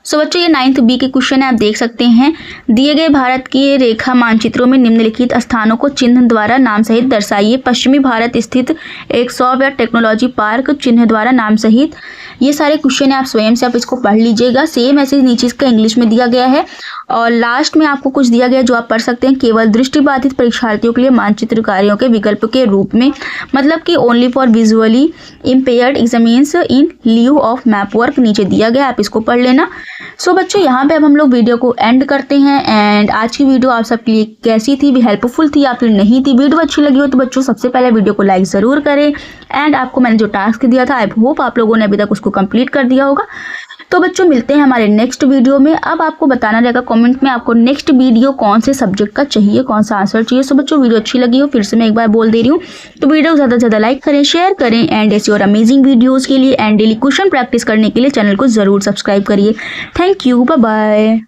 सो बच्चों ये 9th B के क्वेश्चन है, आप देख सकते हैं। दिए गए भारत के रेखा मानचित्रों में निम्नलिखित स्थानों को चिन्ह द्वारा नाम सहित दर्शाइए। पश्चिमी भारत स्थित एक सॉफ्टवेयर टेक्नोलॉजी पार्क चिन्ह द्वारा नाम सहित। ये सारे क्वेश्चन है, आप स्वयं से आप इसको पढ़ लीजिएगा। सेम ऐसे ही नीचे इसका इंग्लिश में दिया गया है, और लास्ट में आपको कुछ दिया गया है जो आप पढ़ सकते हैं। केवल दृष्टिबाधित परीक्षार्थियों के लिए मानचित्र कार्यों के विकल्प के रूप में, मतलब कि only for visually impaired examines in leave of map work नीचे दिया गया, आप इसको पढ़ लेना। सो बच्चों यहाँ पे अब हम लोग वीडियो को एंड करते हैं। एंड आज की वीडियो आप सबके लिए कैसी थी, भी हेल्पफुल थी या फिर नहीं थी? वीडियो अच्छी लगी हो तो बच्चों सबसे पहले वीडियो को लाइक ज़रूर करें। एंड आपको मैंने जो टास्क दिया था आई होप आप लोगों ने अभी तक उसको कंप्लीट कर दिया होगा। तो बच्चों मिलते हैं हमारे नेक्स्ट वीडियो में। अब आपको बताना रहेगा कमेंट में आपको नेक्स्ट वीडियो कौन से सब्जेक्ट का चाहिए, कौन सा आंसर चाहिए। सो बच्चों वीडियो अच्छी लगी हो फिर से मैं एक बार बोल दे रही हूँ, तो वीडियो को ज़्यादा से ज़्यादा लाइक करें, शेयर करें। एंड ऐसी और अमेजिंग वीडियोज़ के लिए एंड डेली क्वेश्चन प्रैक्टिस करने के लिए चैनल को ज़रूर सब्सक्राइब करिए। Thank you, bye bye.